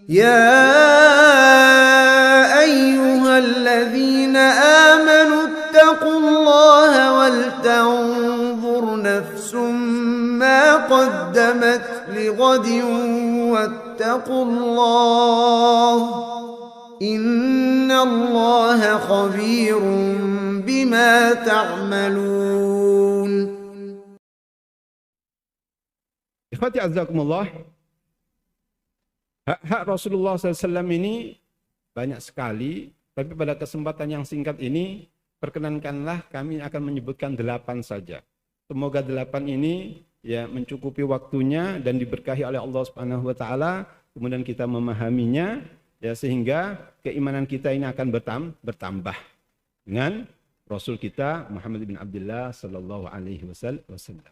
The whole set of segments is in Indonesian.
يا أيها الذين آمنوا اتقوا الله ولتنظر نفس ما قدمت لغد واتقوا الله إن الله خبير بما تعملون. Ikhwati azzakumullah, hak-hak Rasulullah SAW ini banyak sekali, tapi pada kesempatan yang singkat ini, perkenankanlah kami akan menyebutkan 8 saja. Semoga 8 ini ya mencukupi waktunya dan diberkahi oleh Allah Subhanahu wa taala, kemudian kita memahaminya ya sehingga keimanan kita ini akan bertambah dengan Rasul kita Muhammad bin Abdullah sallallahu alaihi wasallam.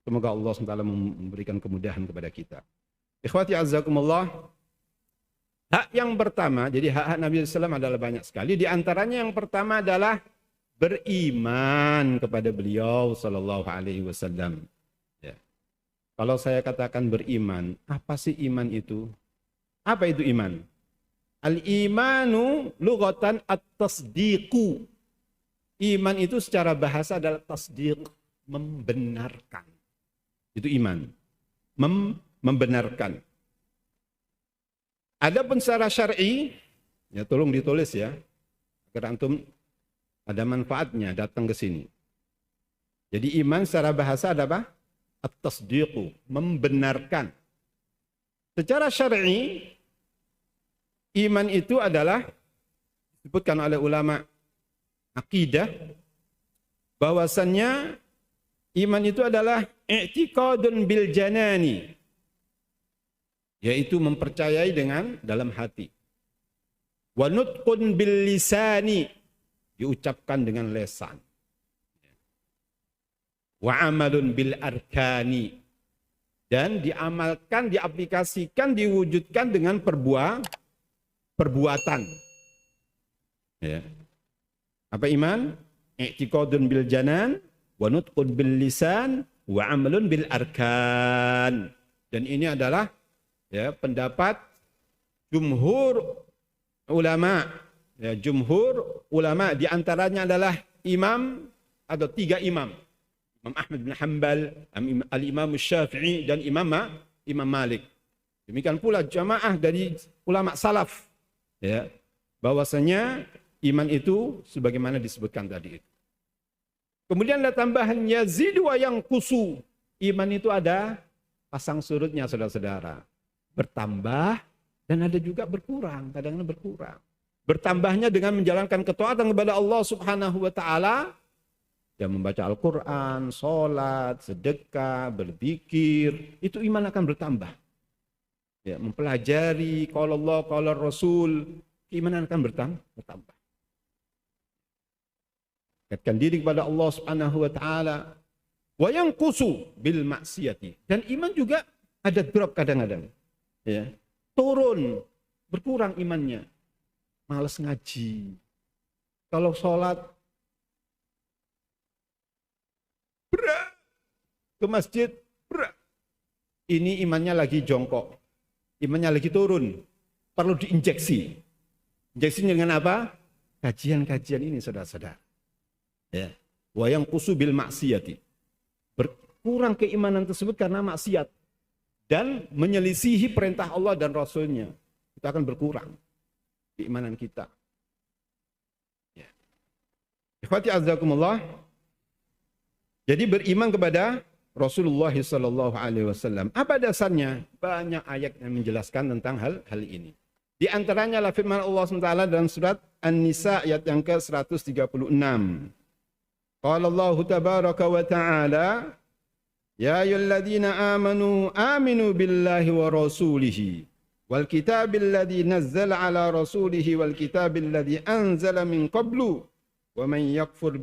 Semoga Allah SWT memberikan kemudahan kepada kita. Ikhwati azzakumullah, hak yang pertama, jadi hak-hak Nabi SAW adalah banyak sekali. Di antaranya yang pertama adalah beriman kepada beliau sallallahu alaihi wasallam. Ya. Kalau saya katakan beriman, apa sih iman itu? Apa itu iman? Al-imanu lughatan at-tasdiqu. Iman itu secara bahasa adalah tasdiq, membenarkan. Itu iman, membenarkan. Adapun secara syar'i, ya tolong ditulis ya, agar antum ada manfaatnya datang ke sini. Jadi iman secara bahasa ada apa? At-tasdiqu, membenarkan. Secara syar'i, iman itu adalah disebutkan oleh ulama akidah bahwasannya iman itu adalah i'tiqadun bil janani, yaitu mempercayai dengan dalam hati. Wa nutqun bil lisani, diucapkan dengan lesan. Wa amalun bil arkani, dan diamalkan, diaplikasikan, diwujudkan dengan perbuatan. Ya. Apa iman? I'tiqadun bil janan, wa nutqun bil lisan, wa amalun bil arkan. Dan ini adalah ya pendapat jumhur ulama. Ya, jumhur ulama di antaranya adalah imam atau 3 imam. Imam Ahmad bin Hanbal, al-Imam Syafi'i dan Imam Malik. Demikian pula jamaah dari ulama salaf. Ya, bahwasanya iman itu sebagaimana disebutkan tadi itu. Kemudian ada tambahan yazidu wa yanqusu. Iman itu ada pasang surutnya saudara-saudara. Bertambah dan ada juga berkurang, kadang-kadang berkurang. Bertambahnya dengan menjalankan ketaatan kepada Allah Subhanahu wa taala, yang membaca Al-Qur'an, salat, sedekah, berzikir, itu iman akan bertambah. Ya, mempelajari qala Allah, qala Rasul, keimanan akan bertambah. Dekatkan diri kepada Allah Subhanahu wa taala. Wa yanqusu bil maksiyati. Dan iman juga ada drop kadang-kadang. Ya. Turun, berkurang imannya. Malas ngaji. Kalau sholat berat, ke masjid berat. Ini imannya lagi jongkok. Imannya lagi turun. Perlu diinjeksi. Injeksi dengan apa? Kajian-kajian ini saudara-saudara. Ya. Wa yanqusu bil maksiyati. Berkurang keimanan tersebut karena maksiat dan menyelisihi perintah Allah dan Rasulnya. Itu akan berkurang keimanan kita. Ya. Ikhwati azzakumullah. Jadi beriman kepada Rasulullah sallallahu alaihi wasallam. Apa dasarnya? Banyak ayat yang menjelaskan tentang hal ini. Di antaranya adalah firman Allah SWT dalam surat An-Nisa ayat yang ke-136. Qala Allah tabaraka wa ta'ala, ya ayyuhalladzina amanu aminu billahi wa rasulihi wal kitabil ladzi nazzala ala rasulihi wal kitabil ladzi anzala min qablu wa man yakfur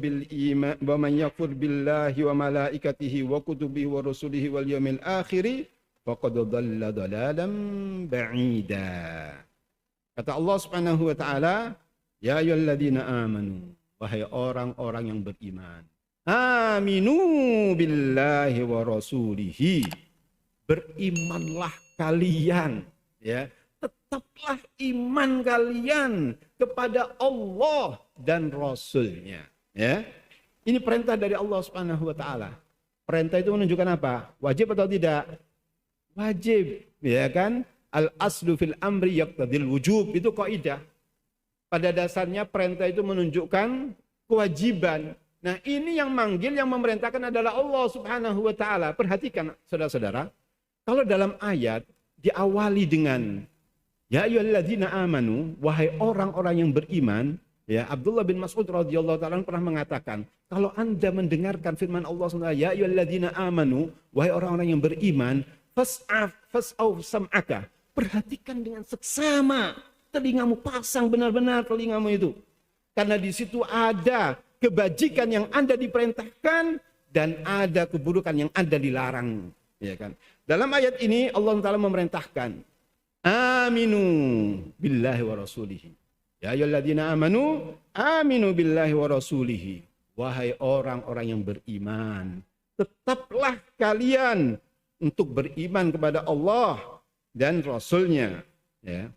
billahi wa malaikatihi wa kutubihi wa rusulihi wal yawmil akhir faqad dhalla dhalalan ba'ida. Kata Allah Subhanahu wa taala, ya ayyuhalladzina amanu, wahai orang-orang yang beriman, aminu billahi wa rasulihi, berimanlah kalian, ya, tetaplah iman kalian kepada Allah dan Rasul-Nya. Ya. Ini perintah dari Allah Subhanahu wa taala. Perintah itu menunjukkan apa? Wajib atau tidak? Wajib, ya kan? Al-aslu fil amri yaqtadil wujub, itu kaidah. Pada dasarnya perintah itu menunjukkan kewajiban. Nah, ini yang manggil, yang memerintahkan adalah Allah Subhanahu wa taala. Perhatikan saudara-saudara, kalau dalam ayat diawali dengan ya ayyuhalladzina amanu, wahai orang-orang yang beriman, ya, Abdullah bin Mas'ud radhiyallahu ta'ala pernah mengatakan, kalau Anda mendengarkan firman Allah SWT, ya ayyuhalladzina amanu, wahai orang-orang yang beriman, fas'au sam'aka, perhatikan dengan seksama telingamu, pasang benar-benar telingamu itu. Karena di situ ada kebajikan yang Anda diperintahkan dan ada keburukan yang Anda dilarang, ya kan? Dalam ayat ini Allah Ta'ala memerintahkan, aminu billahi wa rasulihi. Ya ayyuhalladzina amanu, aminu billahi wa rasulihi. Wahai orang-orang yang beriman, tetaplah kalian untuk beriman kepada Allah dan Rasul-Nya. Ya.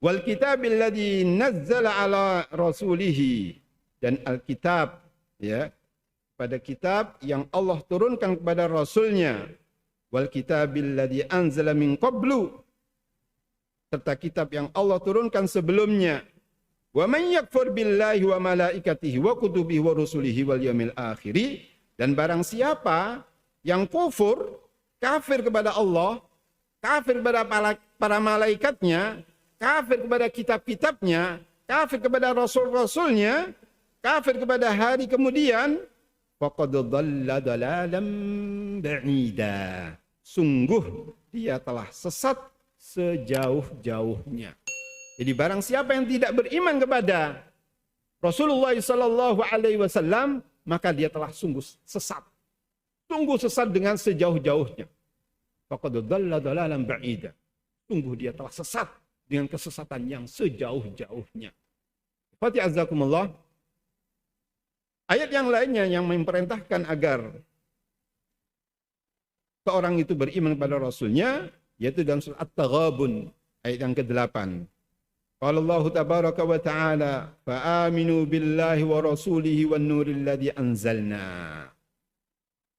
Wal kitabil ladzi nazzala ala rasulihi, dan Alkitab, ya, pada kitab yang Allah turunkan kepada Rasul-Nya. Wal kitabil ladzi anzala min qablu, serta kitab yang Allah turunkan sebelumnya. Wa man yakfur billahi wa malaikatihi wa kutubihi wa rusulihi wal yaumil akhir, dan barang siapa yang kufur, kafir kepada Allah, kafir kepada para malaikatnya, kafir kepada kitab-kitabnya, kafir kepada rasul-rasulnya, kafir kepada hari kemudian, faqad dhalla dhalalan ba'ida, sungguh dia telah sesat sejauh-jauhnya. Jadi barang siapa yang tidak beriman kepada Rasulullah sallallahu alaihi wasallam, maka dia telah sungguh sesat. Sungguh sesat dengan sejauh-jauhnya. Faqad dhalla dhalalan ba'ida. Sungguh dia telah sesat dengan kesesatan yang sejauh-jauhnya. Fati azzakumullah. Ayat yang lainnya yang memerintahkan agar seorang itu beriman kepada Rasulnya, yaitu dalam surat At-Taghabun ayat yang ke-8. Qala Allah tabaraka wa ta'ala, fa'aminu billahi wa rasulihi wan nuril ladzi anzalna.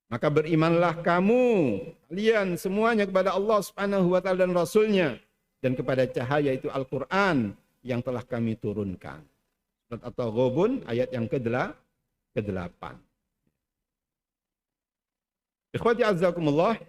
Maka berimanlah kalian semuanya kepada Allah Subhanahu wa ta'ala dan Rasulnya, dan kepada cahaya itu Al-Quran yang telah kami turunkan. Surat At-Taghabun ayat yang ke-8. Ikhwati azzakumullah.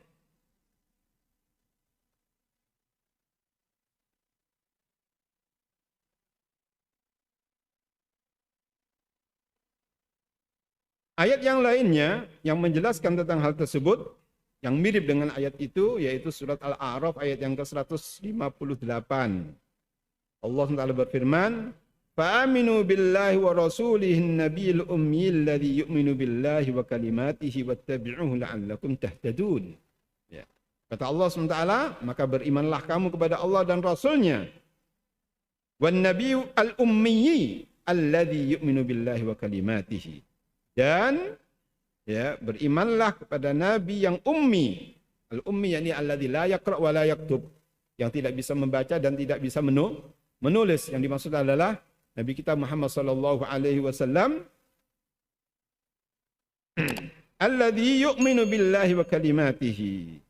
Ayat yang lainnya yang menjelaskan tentang hal tersebut, yang mirip dengan ayat itu, yaitu surat Al-A'raf ayat yang ke-158. Allah Ta'ala berfirman, fa'aminu billahi wa rasulihi nabiyil ummiyil ladzi yu'minu billahi wa kalimatihi wattabi'uhu la'allakum tahtadun. Ya. Kata Allah SWT, maka berimanlah kamu kepada Allah dan Rasulnya. Wan nabiyyu al-ummiyyi alladzi yu'minu billahi wa kalimatihi. Dan ya, berimanlah kepada nabi yang ummi. Al-ummi yakni alladzi la yaqra wa la yaktub, yang tidak bisa membaca dan tidak bisa menulis. Yang dimaksud adalah Nabi kita Muhammad sallallahu alaihi wasallam alladzi yu'minu billahi wa kalimatihi.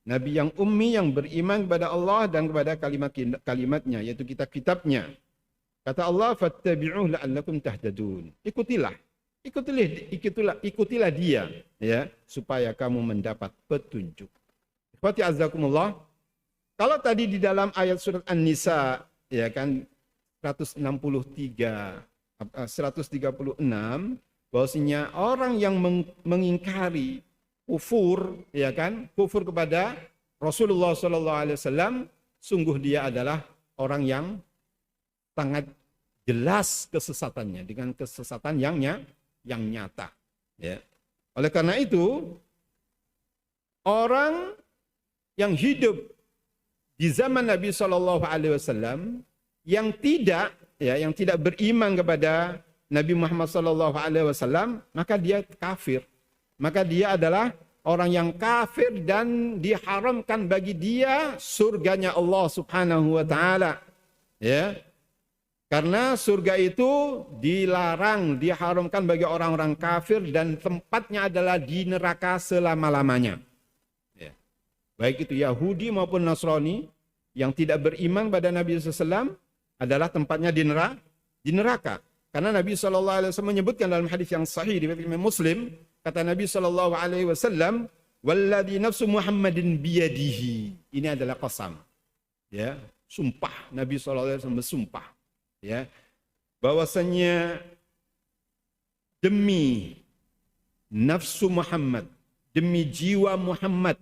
Nabi yang ummi yang beriman kepada Allah dan kepada kalimat-kalimatnya, yaitu kitab-kitabnya. Kata Allah, fattabi'uhu la'allakum tahtadun. Ikutilah dia, ya, supaya kamu mendapat petunjuk. Ikhwati azzakumullah. Kalau tadi di dalam ayat surat An-Nisa, ya kan, 136, bahwasanya orang yang mengingkari kufur, ya kan, kufur kepada Rasulullah sallallahu alaihi wasallam, sungguh dia adalah orang yang sangat jelas kesesatannya, dengan kesesatan yang nyata. Ya. Oleh karena itu, orang yang hidup di zaman Nabi Shallallahu Alaihi Wasallam yang tidak beriman kepada Nabi Muhammad Shallallahu Alaihi Wasallam, maka dia kafir. Maka dia adalah orang yang kafir dan diharamkan bagi dia surganya Allah Subhanahu wa taala. Ya. Karena surga itu dilarang, diharamkan bagi orang-orang kafir dan tempatnya adalah di neraka selama-lamanya. Ya. Baik itu Yahudi maupun Nasrani yang tidak beriman pada Nabi SAW adalah tempatnya di neraka. Karena Nabi SAW menyebutkan dalam hadis yang sahih di Imam Muslim, kata Nabi SAW, "Walladzi nafsu Muhammadin biyadihi." Ini adalah qasam. Ya, sumpah. Nabi SAW bersumpah. Ya, bahwasanya demi nafsu Muhammad, demi jiwa Muhammad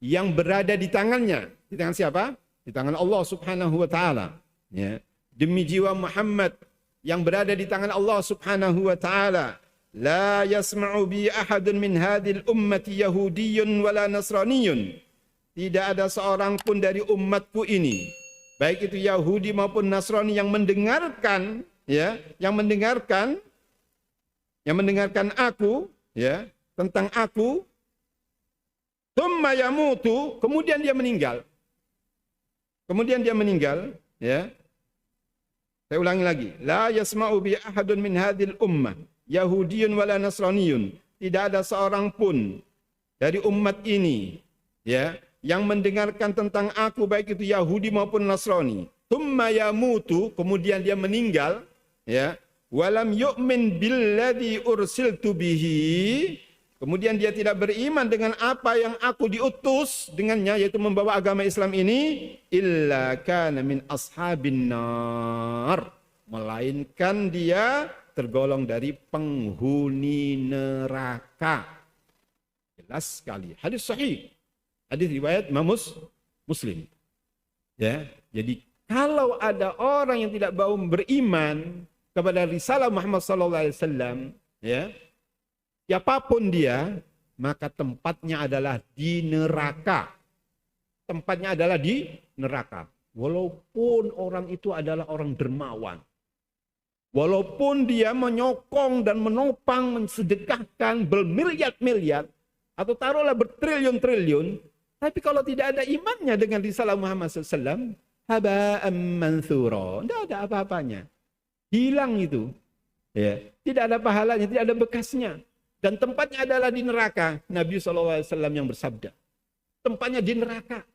yang berada di tangannya. Di tangan siapa? Di tangan Allah Subhanahu wa taala. Ya. Demi jiwa Muhammad yang berada di tangan Allah Subhanahu wa taala, la yasma'u bi ahadun min hadhil ummati yahudiyyun wala nasraniyyun. Tidak ada seorang pun dari umatku ini, baik itu Yahudi maupun Nasrani yang mendengarkan, ya, yang mendengarkan aku, ya, tentang aku, tsumma yamutu, kemudian dia meninggal. Ya. Saya ulangi lagi, la yasma'u bi ahadun min hadhil ummah yahudiyyun wala nasraniyun. Tidak ada seorang pun dari umat ini, ya, yang mendengarkan tentang aku, baik itu Yahudi maupun Nasrani. Tsumma yamutu, kemudian dia meninggal, ya. Walam yu'min billadzi ursiltu bihi, kemudian dia tidak beriman dengan apa yang aku diutus dengannya, yaitu membawa agama Islam ini, illa kana min ashabin nar, melainkan dia tergolong dari penghuni neraka. Jelas sekali. Hadis sahih. Hadis riwayat Imam Muslim. Ya, jadi kalau ada orang yang tidak mau beriman kepada risalah Muhammad SAW, ya, siapapun dia, maka tempatnya adalah di neraka. Tempatnya adalah di neraka. Walaupun orang itu adalah orang dermawan. Walaupun dia menyokong dan menopang, mensedekahkan bermiliar-miliar, atau taruhlah bertriliun-triliun, tapi kalau tidak ada imannya dengan risalah Muhammad SAW, haba'am manthura, tidak ada apa-apanya. Hilang itu. Ya. Tidak ada pahalanya, tidak ada bekasnya. Dan tempatnya adalah di neraka. Nabi SAW yang bersabda. Tempatnya di neraka.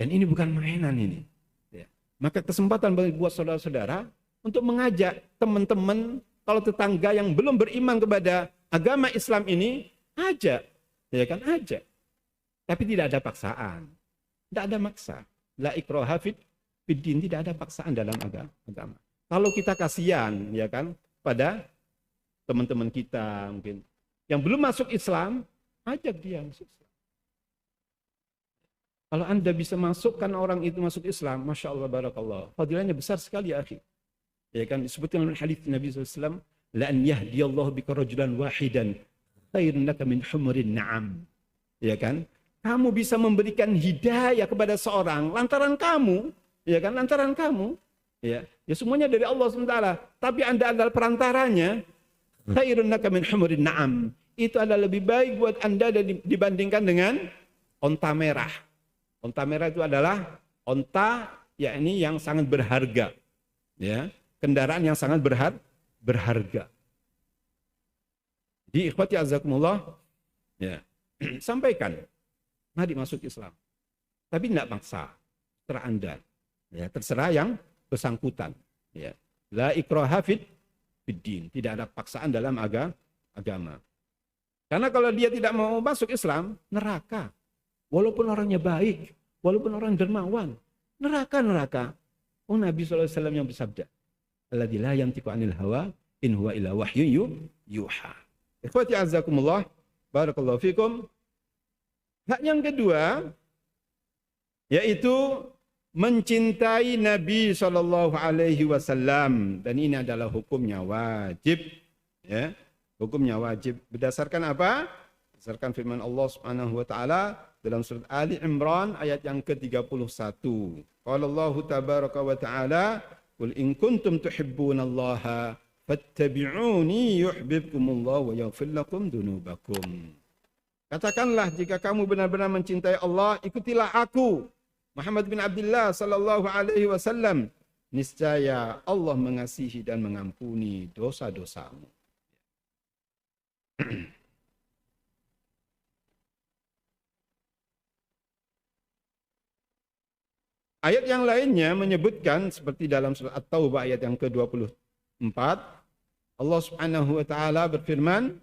Dan ini bukan mainan ini. Ya. Maka kesempatan bagi buat saudara-saudara untuk mengajak teman-teman, kalau tetangga yang belum beriman kepada agama Islam ini, ajak. Ya kan, ajak. Tapi tidak ada paksaan. Tidak ada maksa. La ikraha fiddin, tidak ada paksaan dalam agama. Kalau kita kasihan, ya kan, pada teman-teman kita mungkin yang belum masuk Islam, ajak dia masuk Islam. Kalau Anda bisa masukkan orang itu masuk Islam, Masya Allah, barakallah, fadilahnya besar sekali, ya akhi. Ya kan, disebutkan dalam hadis Nabi SAW, la an yahdiyallahu bika rajulan wahidan khairun laka min humurin na'am. Ya kan, kamu bisa memberikan hidayah kepada seorang lantaran kamu, ya kan, lantaran kamu, ya semuanya dari Allah SWT, tapi Anda adalah perantaranya, khairun laka min humurin na'am. Itu adalah lebih baik buat Anda dibandingkan dengan onta merah. Onta merah itu adalah onta, yakni yang sangat berharga, ya, kendaraan yang sangat berharga. Di ikhwati azakumullah, ya, sampaikan, mari masuk Islam. Tapi tidak maksa, terserah Anda. Ya, terserah yang bersangkutan. Ya. La ikraha fiddin, tidak ada paksaan dalam agama. Karena kalau dia tidak mau masuk Islam, neraka. Walaupun orangnya baik, walaupun orang dermawan, neraka. Oh, Nabi SAW yang bersabda, alladzi la yantiqu 'anil hawa in huwa illa wahyun yuha. Ikhwati azakumullah, barakallahu fikum. Hak yang kedua, yaitu mencintai Nabi SAW, dan ini adalah hukumnya wajib, ya, hukumnya wajib. Berdasarkan apa? Berdasarkan firman Allah Subhanahu wa taala dalam surat Ali Imran ayat yang ke-31. Qala Allah tabaraka wa taala, "Qul in kuntum tuhibbunallaha fattabi'uni yuhibbukumullah wa yaghfir lakum dunubakum. Katakanlah jika kamu benar-benar mencintai Allah, ikutilah aku, Muhammad bin Abdullah sallallahu alaihi wasallam. Niscaya Allah mengasihi dan mengampuni dosa-dosamu. Ayat yang lainnya menyebutkan seperti dalam surat At-Taubah ayat yang ke-24, Allah Subhanahu wa taala berfirman,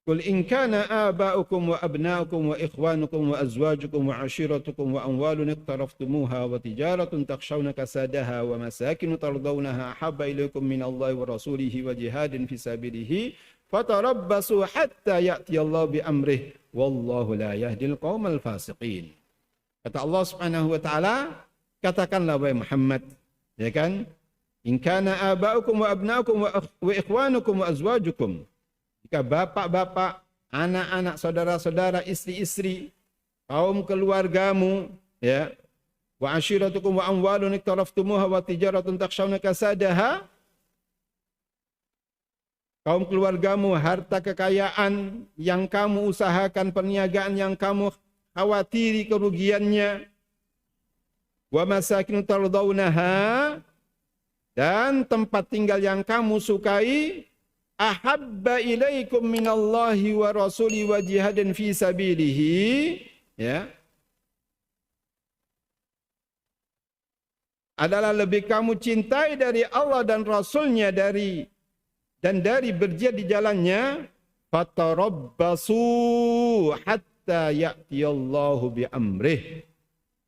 "Qul in kana aba'ukum wa abna'ukum wa ikhwanukum wa azwajukum wa 'ashiratukum wa amwalun iqtaraftumuha wa tijaratun takhshawna kasadaha wa masakin tardawnaha ahabba ilaykum minallahi wa rasulihi wa jihadin fi sabilihi fatarabbasu hatta ya'tiyallahu bi amrihi wallahu la yahdil qaumal fasiqin." Kata Allah Subhanahu wa taala, katakanlah wahai Muhammad, ya kan? In kana aba'ukum wa abna'ukum wa ikhwanukum wa azwajukum. Jika bapak-bapak, anak-anak, saudara-saudara, istri-istri, kaum keluargamu, ya, wa ashiratukum wa amwalun iktaraftumuha wa tijaratun takhshawna kasadaha, kaum keluargamu, harta kekayaan yang kamu usahakan, perniagaan yang kamu khawatiri kerugiannya, wa masakin tardawnaha, dan tempat tinggal yang kamu sukai, ahabba ilaikum minallahi wa rasuli wa jihadin fi sabilihi, ya, adalah lebih kamu cintai dari Allah dan Rasulnya dari berjihad di jalannya, fatarabbasu hatta ya'tiyallahu bi amrih,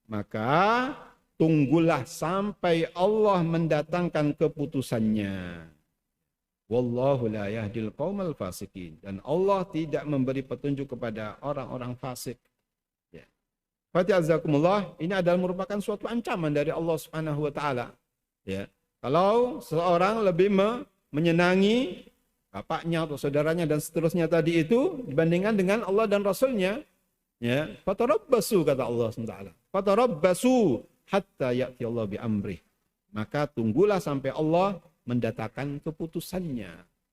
maka tunggulah sampai Allah mendatangkan keputusannya. Wallahu la yahdil qaumal fasikin, dan Allah tidak memberi petunjuk kepada orang-orang fasik. Ya. Fatihazakumullah, ini adalah merupakan suatu ancaman dari Allah Subhanahu wa taala. Ya. Kalau seorang lebih menyenangi bapaknya atau saudaranya dan seterusnya tadi itu dibandingkan dengan Allah dan Rasulnya, ya, fatarabbasu, kata Allah SWT, fatarabbasu hatta ya'ti Allah bi amrih, maka tunggulah sampai Allah mendatangkan keputusannya.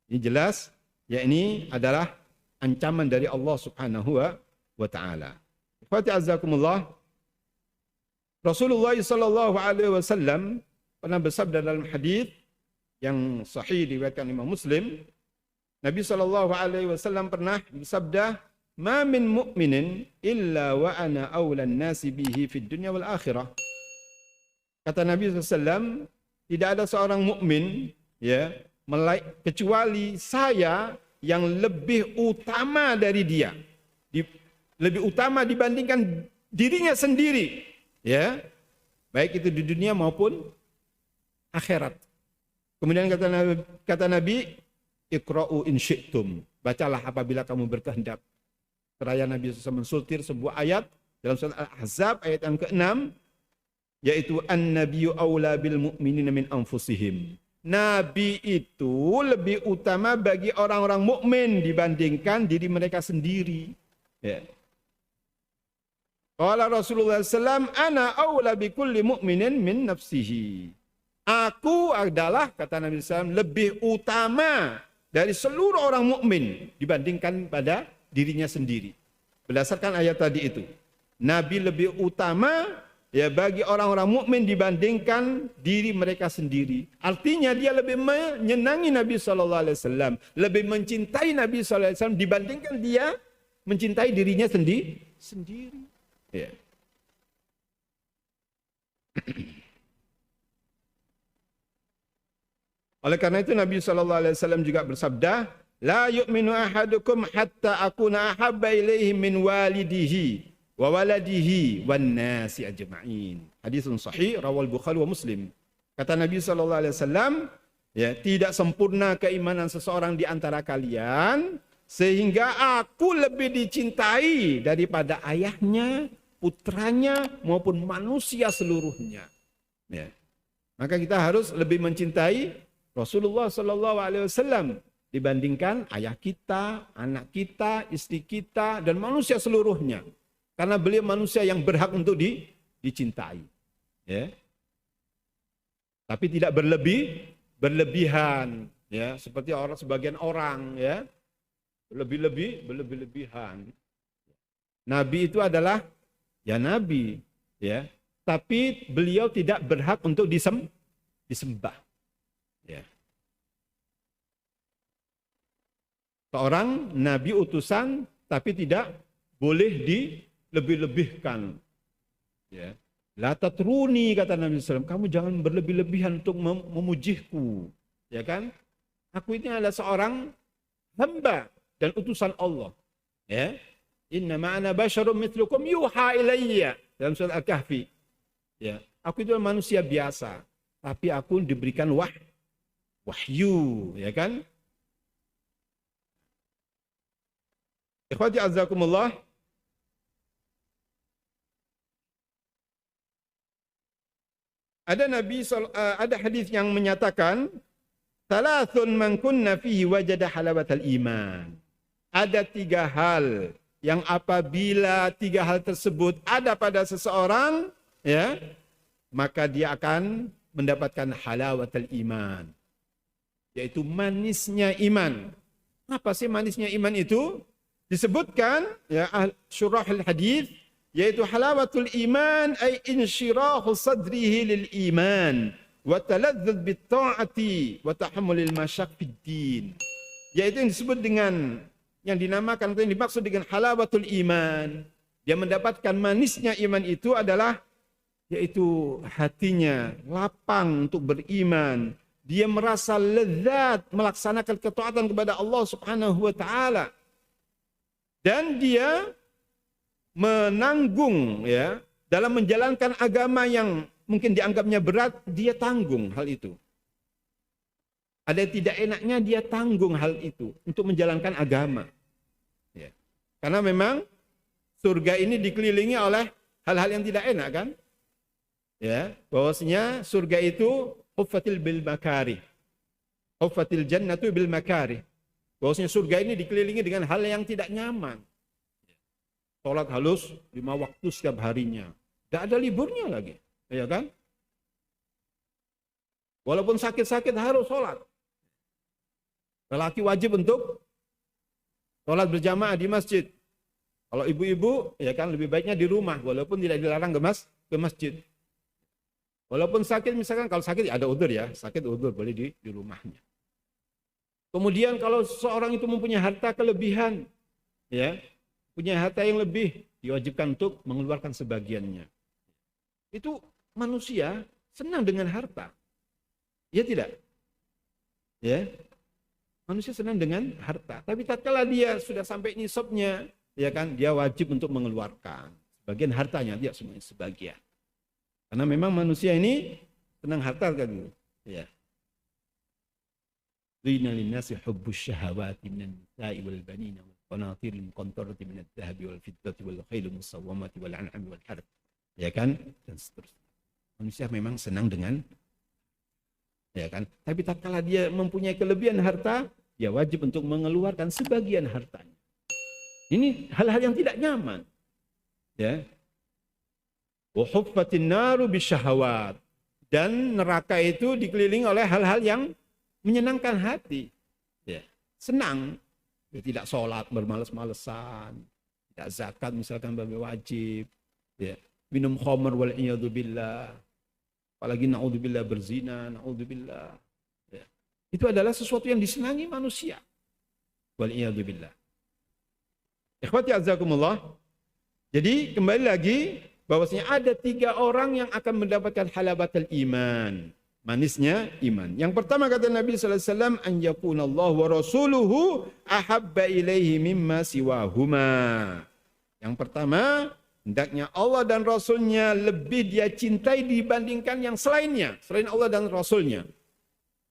Ini jelas, ya, ini adalah ancaman dari Allah Subhanahu wa taala. Fatihazakumullah, Rasulullah sallallahu alaihi wasallam pernah bersabda dalam hadis yang sahih diriwayatkan Imam Muslim. Nabi SAW pernah bersabda, "Ma min mu'minin illa wa ana awlan nasi bihi fid dunya wal akhirah." Kata Nabi SAW, tidak ada seorang mukmin, ya, kecuali saya yang lebih utama dari dia, lebih utama dibandingkan dirinya sendiri, ya, baik itu di dunia maupun akhirat. Kemudian kata Nabi, Iqra'u in syi'tum, bacalah apabila kamu berkehendak. Seraya Nabi SAW mensultir sebuah ayat dalam surat Al-Ahzab ayat yang ke-6, yaitu an-nabiyyu aula bil mu'minina min anfusihim. Nabi itu lebih utama bagi orang-orang mukmin dibandingkan diri mereka sendiri. Ya. Qala Rasulullah SAW, ana aula bi kulli mu'minin min nafsihi. Aku adalah, kata Nabi SAW, lebih utama dari seluruh orang mukmin dibandingkan pada dirinya sendiri. Berdasarkan ayat tadi itu, Nabi lebih utama, ya, bagi orang-orang mukmin dibandingkan diri mereka sendiri. Artinya dia lebih menyenangi Nabi SAW, lebih mencintai Nabi SAW dibandingkan dia mencintai dirinya sendiri. Ya. Oleh karena itu Nabi SAW juga bersabda, la yu'minu ahadukum hatta akuna ahabba ilaihi min walidihi wa waladihi wan nasi ajma'in. Hadisun sahih rawal Bukhari wa Muslim. Kata Nabi SAW, ya, tidak sempurna keimanan seseorang di antara kalian sehingga aku lebih dicintai daripada ayahnya, putranya maupun manusia seluruhnya. Ya. Maka kita harus lebih mencintai Rasulullah SAW dibandingkan ayah kita, anak kita, istri kita, dan manusia seluruhnya. Karena beliau manusia yang berhak untuk dicintai. Ya. Tapi tidak berlebihan, ya, seperti orang sebagian orang, ya, berlebihan. Nabi itu adalah ya nabi, ya, tapi beliau tidak berhak untuk disembah. Ya. Seorang nabi utusan tapi tidak boleh dilebih-lebihkan. Ya. La tatruni, kata Nabi SAW, kamu jangan berlebih-lebihan untuk memujiku. Ya kan? Aku ini adalah seorang hamba dan utusan Allah. Ya. Inna ma'ana basyarum mithlukum yuha ilayya. Dalam surat Al-Kahfi. Ya. Aku itu manusia biasa. Tapi aku diberikan wahyu. Ya kan? Ikhwati azzakumullah. Ada hadis yang menyatakan salasun man kunna fihi wajada halawatal iman. Ada 3 hal yang apabila 3 hal tersebut ada pada seseorang, ya, maka dia akan mendapatkan halawatal iman, yaitu manisnya iman. Apa sih manisnya iman itu? Disebutkan ya syurahul hadis, yaitu halawatul iman ay insyirahu sadrihi lil iman wa taladzuz bit ta'ati wa tahammulil masyaq fid din. Yaitu yang disebut dengan yang dinamakan atau yang dimaksud dengan halawatul iman. Dia mendapatkan manisnya iman itu adalah yaitu hatinya lapang untuk beriman. Dia merasa lezat melaksanakan ketaatan kepada Allah Subhanahu wa taala. Dan dia menanggung ya dalam menjalankan agama yang mungkin dianggapnya berat, dia tanggung hal itu. Ada yang tidak enaknya, dia tanggung hal itu untuk menjalankan agama. Ya. Karena memang surga ini dikelilingi oleh hal-hal yang tidak enak kan? Ya, bahwasanya surga itu huffatil bil makarih. Huffatil jannatu bil makarih. Bahwasanya surga ini dikelilingi dengan hal yang tidak nyaman. Sholat halus 5 waktu setiap harinya. Tidak ada liburnya lagi. Ya kan? Walaupun sakit-sakit harus sholat. Lelaki wajib untuk sholat berjamaah di masjid. Kalau ibu-ibu, ya kan lebih baiknya di rumah. Walaupun tidak dilarang ke masjid. Walaupun sakit, misalkan kalau sakit ada udzur ya. Sakit udzur boleh di rumahnya. Kemudian kalau seorang itu mempunyai harta kelebihan. Ya. Punya harta yang lebih, diwajibkan untuk mengeluarkan sebagiannya. Itu manusia senang dengan harta. Ya tidak? Ya. Manusia senang dengan harta. Tapi tatkala dia sudah sampai nisabnya, ya kan, dia wajib untuk mengeluarkan sebagian hartanya, dia semuanya sebagian. Karena memang manusia ini senang harta kan. Ya. Zina linnasi hubbus syahawati minan nisa'i wal banina qanatir al-muqantarati min adh-dhahabi wal fiddati wal khayl musawwamati wal an'ami wal harth. Ya kan? Dan seterusnya. Manusia memang senang dengan ya kan? Tapi tatkala dia mempunyai kelebihan harta, dia wajib untuk mengeluarkan sebagian hartanya. Ini hal-hal yang tidak nyaman. Ya. Wa huffatin naru bisyahawat. Dan neraka itu dikelilingi oleh hal-hal yang menyenangkan hati. Ya. Senang. Dia tidak sholat, bermalas-malesan, tidak zakat misalkan bagi wajib, ya. Minum khamr wal iyadu billah, apalagi na'udzubillah berzina, na'udzubillah. Ya. Itu adalah sesuatu yang disenangi manusia. Wal iyadu billah. Ikhwati azzakumullah. Jadi kembali lagi bahwasanya ada 3 orang yang akan mendapatkan halabatul iman. Manisnya iman. Yang pertama kata Nabi sallallahu alaihi wasallam, an yakunallahu wa rasuluhu ahabba ilaihi mimma siwahuma. Yang pertama, hendaknya Allah dan Rasulnya lebih dia cintai dibandingkan yang selainnya, selain Allah dan Rasulnya.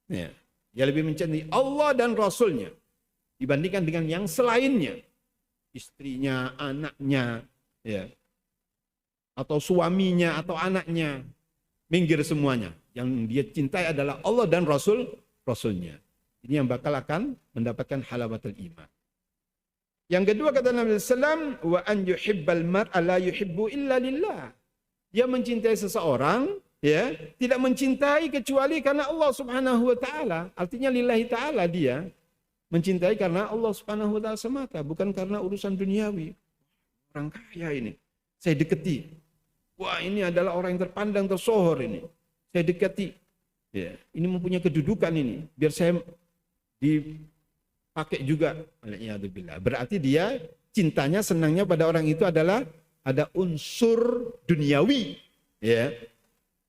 Ya. Dia lebih mencintai Allah dan Rasulnya dibandingkan dengan yang selainnya, istrinya, anaknya, ya, atau suaminya atau anaknya, minggir semuanya. Yang dia cintai adalah Allah dan Rasulnya. Ini yang bakal akan mendapatkan halawatul iman. Yang kedua kata Nabi SAW, wa an yuhibbal mar'a la yuhibbu illa lillah. Dia mencintai seseorang ya, tidak mencintai kecuali karena Allah Subhanahu wa taala. Artinya lillahi taala dia mencintai karena Allah Subhanahu wa taala semata, bukan karena urusan duniawi. Orang kaya ini saya deketi. Wah, ini adalah orang yang terpandang tersohor ini. Saya deketi. Ya, ini mempunyai kedudukan ini. Biar saya dipakai juga. Berarti dia cintanya, senangnya pada orang itu adalah ada unsur duniawi. Ya.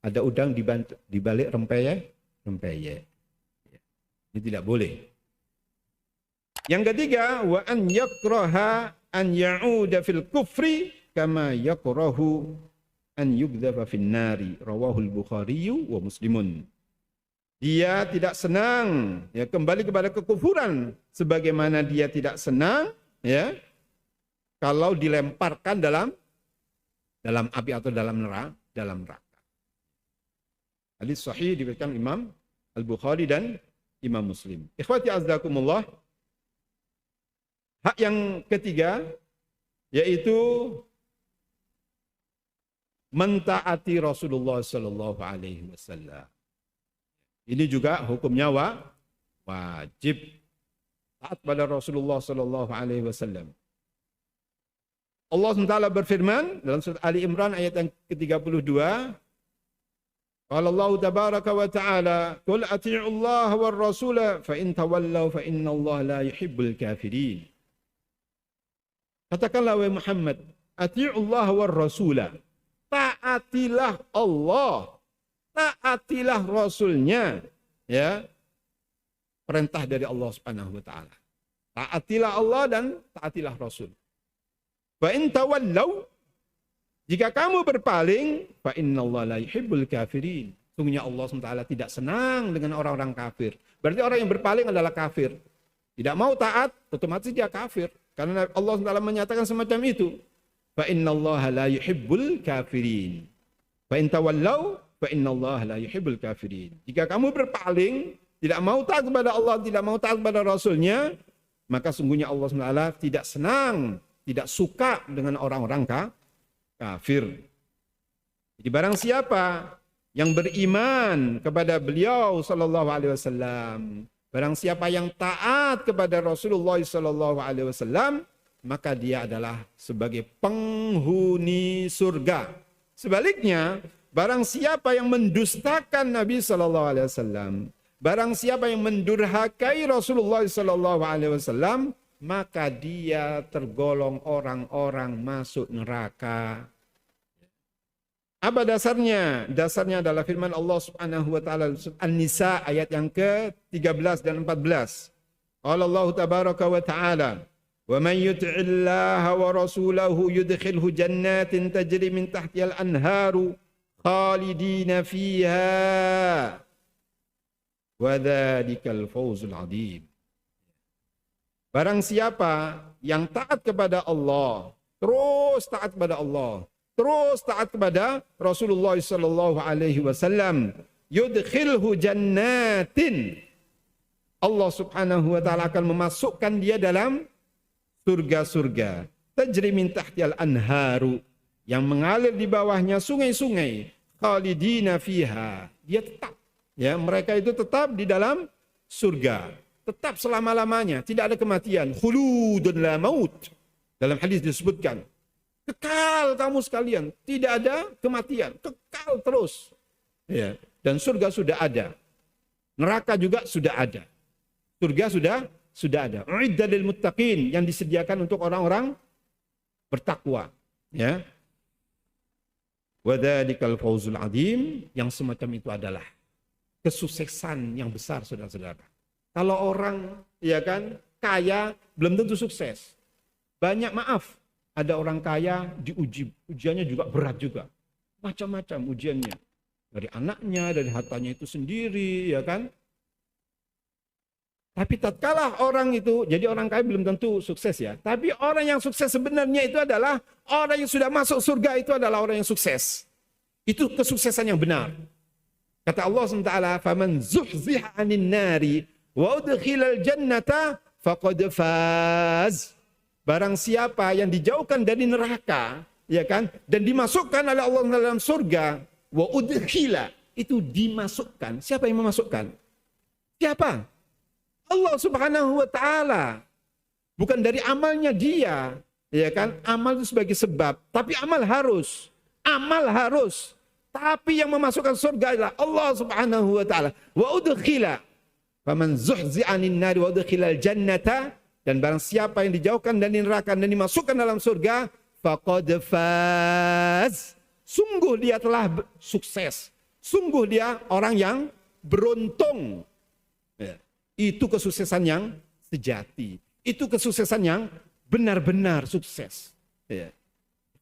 Ada udang di balik rempeyek. Ya. Ini tidak boleh. Yang ketiga, wa an yakraha an ya'uda fil kufri kama yakrahu an yugdhafa fin nari, rawahul Bukhari wa Muslimun. Dia tidak senang ya kembali kepada kekufuran sebagaimana dia tidak senang ya kalau dilemparkan dalam api atau dalam neraka. Hadis sahih diriwayatkan Imam Al-Bukhari dan Imam Muslim. Ikhwati azzakumullah. Hak yang ketiga yaitu mentaati Rasulullah sallallahu alaihi wasallam. Ini juga hukumnya wajib taat pada Rasulullah sallallahu alaihi wasallam. Allah SWT berfirman dalam surat Ali Imran ayat yang ke-32, qala Allah tabaraka wa ta'ala, qul ati'u Allah war rasula fa in tawallaw fa inna Allah la yuhibbul kafirin. Katakanlah wahai Muhammad, ati'u Allah war rasula. Taatilah Allah, taatilah Rasulnya, ya, perintah dari Allah Subhanahu Wa Taala. Taatilah Allah dan taatilah Rasul. Fa in tawallaw, jika kamu berpaling, fa innallaha la yuhibbul kafirin. Sungguhnya Allah SWT tidak senang dengan orang-orang kafir. Berarti orang yang berpaling adalah kafir. Tidak mau taat, otomatis dia kafir. Karena Allah SWT menyatakan semacam itu. Fa innallaha la yuhibbul kafirin. Fa in tawallaw fa innallaha la yuhibbul kafirin. Jika kamu berpaling, tidak mau taat kepada Allah, tidak mau taat kepada Rasulnya, maka sungguhnya Allah SWT tidak senang, tidak suka dengan orang-orang kafir. Jadi barang siapa yang beriman kepada beliau sallallahu alaihi wasallam, barang siapa yang taat kepada Rasulullah sallallahu alaihi wasallam, maka dia adalah sebagai penghuni surga. Sebaliknya, barang siapa yang mendustakan Nabi sallallahu alaihi wasallam, barang siapa yang mendurhakai Rasulullah sallallahu alaihi wasallam, maka dia tergolong orang-orang masuk neraka. Apa dasarnya? Dasarnya adalah firman Allah Subhanahu wa taala An-Nisa ayat yang ke-13 dan 14. Qala Allah tabaraka wa taala, "Wa man yuti'illaha wa rasulahu yudkhilhu jannatin tajri min tahtihal anharu khalidina fiha. Wa dzalikal fawzul 'adzim." Barang siapa yang taat kepada Allah, terus taat kepada Allah, terus taat kepada Rasulullah sallallahu alaihi wasallam, yudkhilhu jannatin, Allah Subhanahu wa taala akan memasukkan dia dalam surga-surga, tajri min tahtihal anharu, yang mengalir di bawahnya sungai-sungai, khalidina fiha, dia tetap, ya, mereka itu tetap di dalam surga, tetap selama-lamanya, tidak ada kematian, khuludun la maut. Dalam hadis disebutkan, kekal kamu sekalian, tidak ada kematian, kekal terus. Ya, dan surga sudah ada. Neraka juga sudah ada. Surga sudah ada. Uiddat lil muttaqin, yang disediakan untuk orang-orang bertakwa, ya. Wa dzalikal fawzul 'adzim, yang semacam itu adalah kesuksesan yang besar, saudara-saudara. Kalau orang, ya kan, kaya belum tentu sukses. Banyak maaf, ada orang kaya diuji, ujiannya juga berat juga. Macam-macam ujiannya. Dari anaknya, dari hartanya itu sendiri, ya kan. Tapi tatkala orang itu, jadi orang kaya belum tentu sukses ya. Tapi orang yang sukses sebenarnya itu adalah, orang yang sudah masuk surga itu adalah orang yang sukses. Itu kesuksesan yang benar. Kata Allah SWT, "Faman zuhziha 'anil nari wa udkhilal jannata faqad faz." Barang siapa yang dijauhkan dari neraka, ya kan, dan dimasukkan oleh Allah dalam surga, Wa udkhila, itu dimasukkan. Siapa yang memasukkan? Siapa? Allah Subhanahu wa taala. Bukan dari amalnya dia, ya kan? Amal itu sebagai sebab, tapi amal harus. Amal harus. Tapi yang memasukkan surga adalah Allah Subhanahu wa taala. Wa udkhila faman zuhzi'a 'anil nari wa udkhilal jannata, dan barang siapa yang dijauhkan dari neraka dan dimasukkan dalam surga, faqad faz. Sungguh dia telah sukses. Sungguh dia orang yang beruntung. Ya. Itu kesuksesan yang sejati. Itu kesuksesan yang benar-benar sukses. Ya.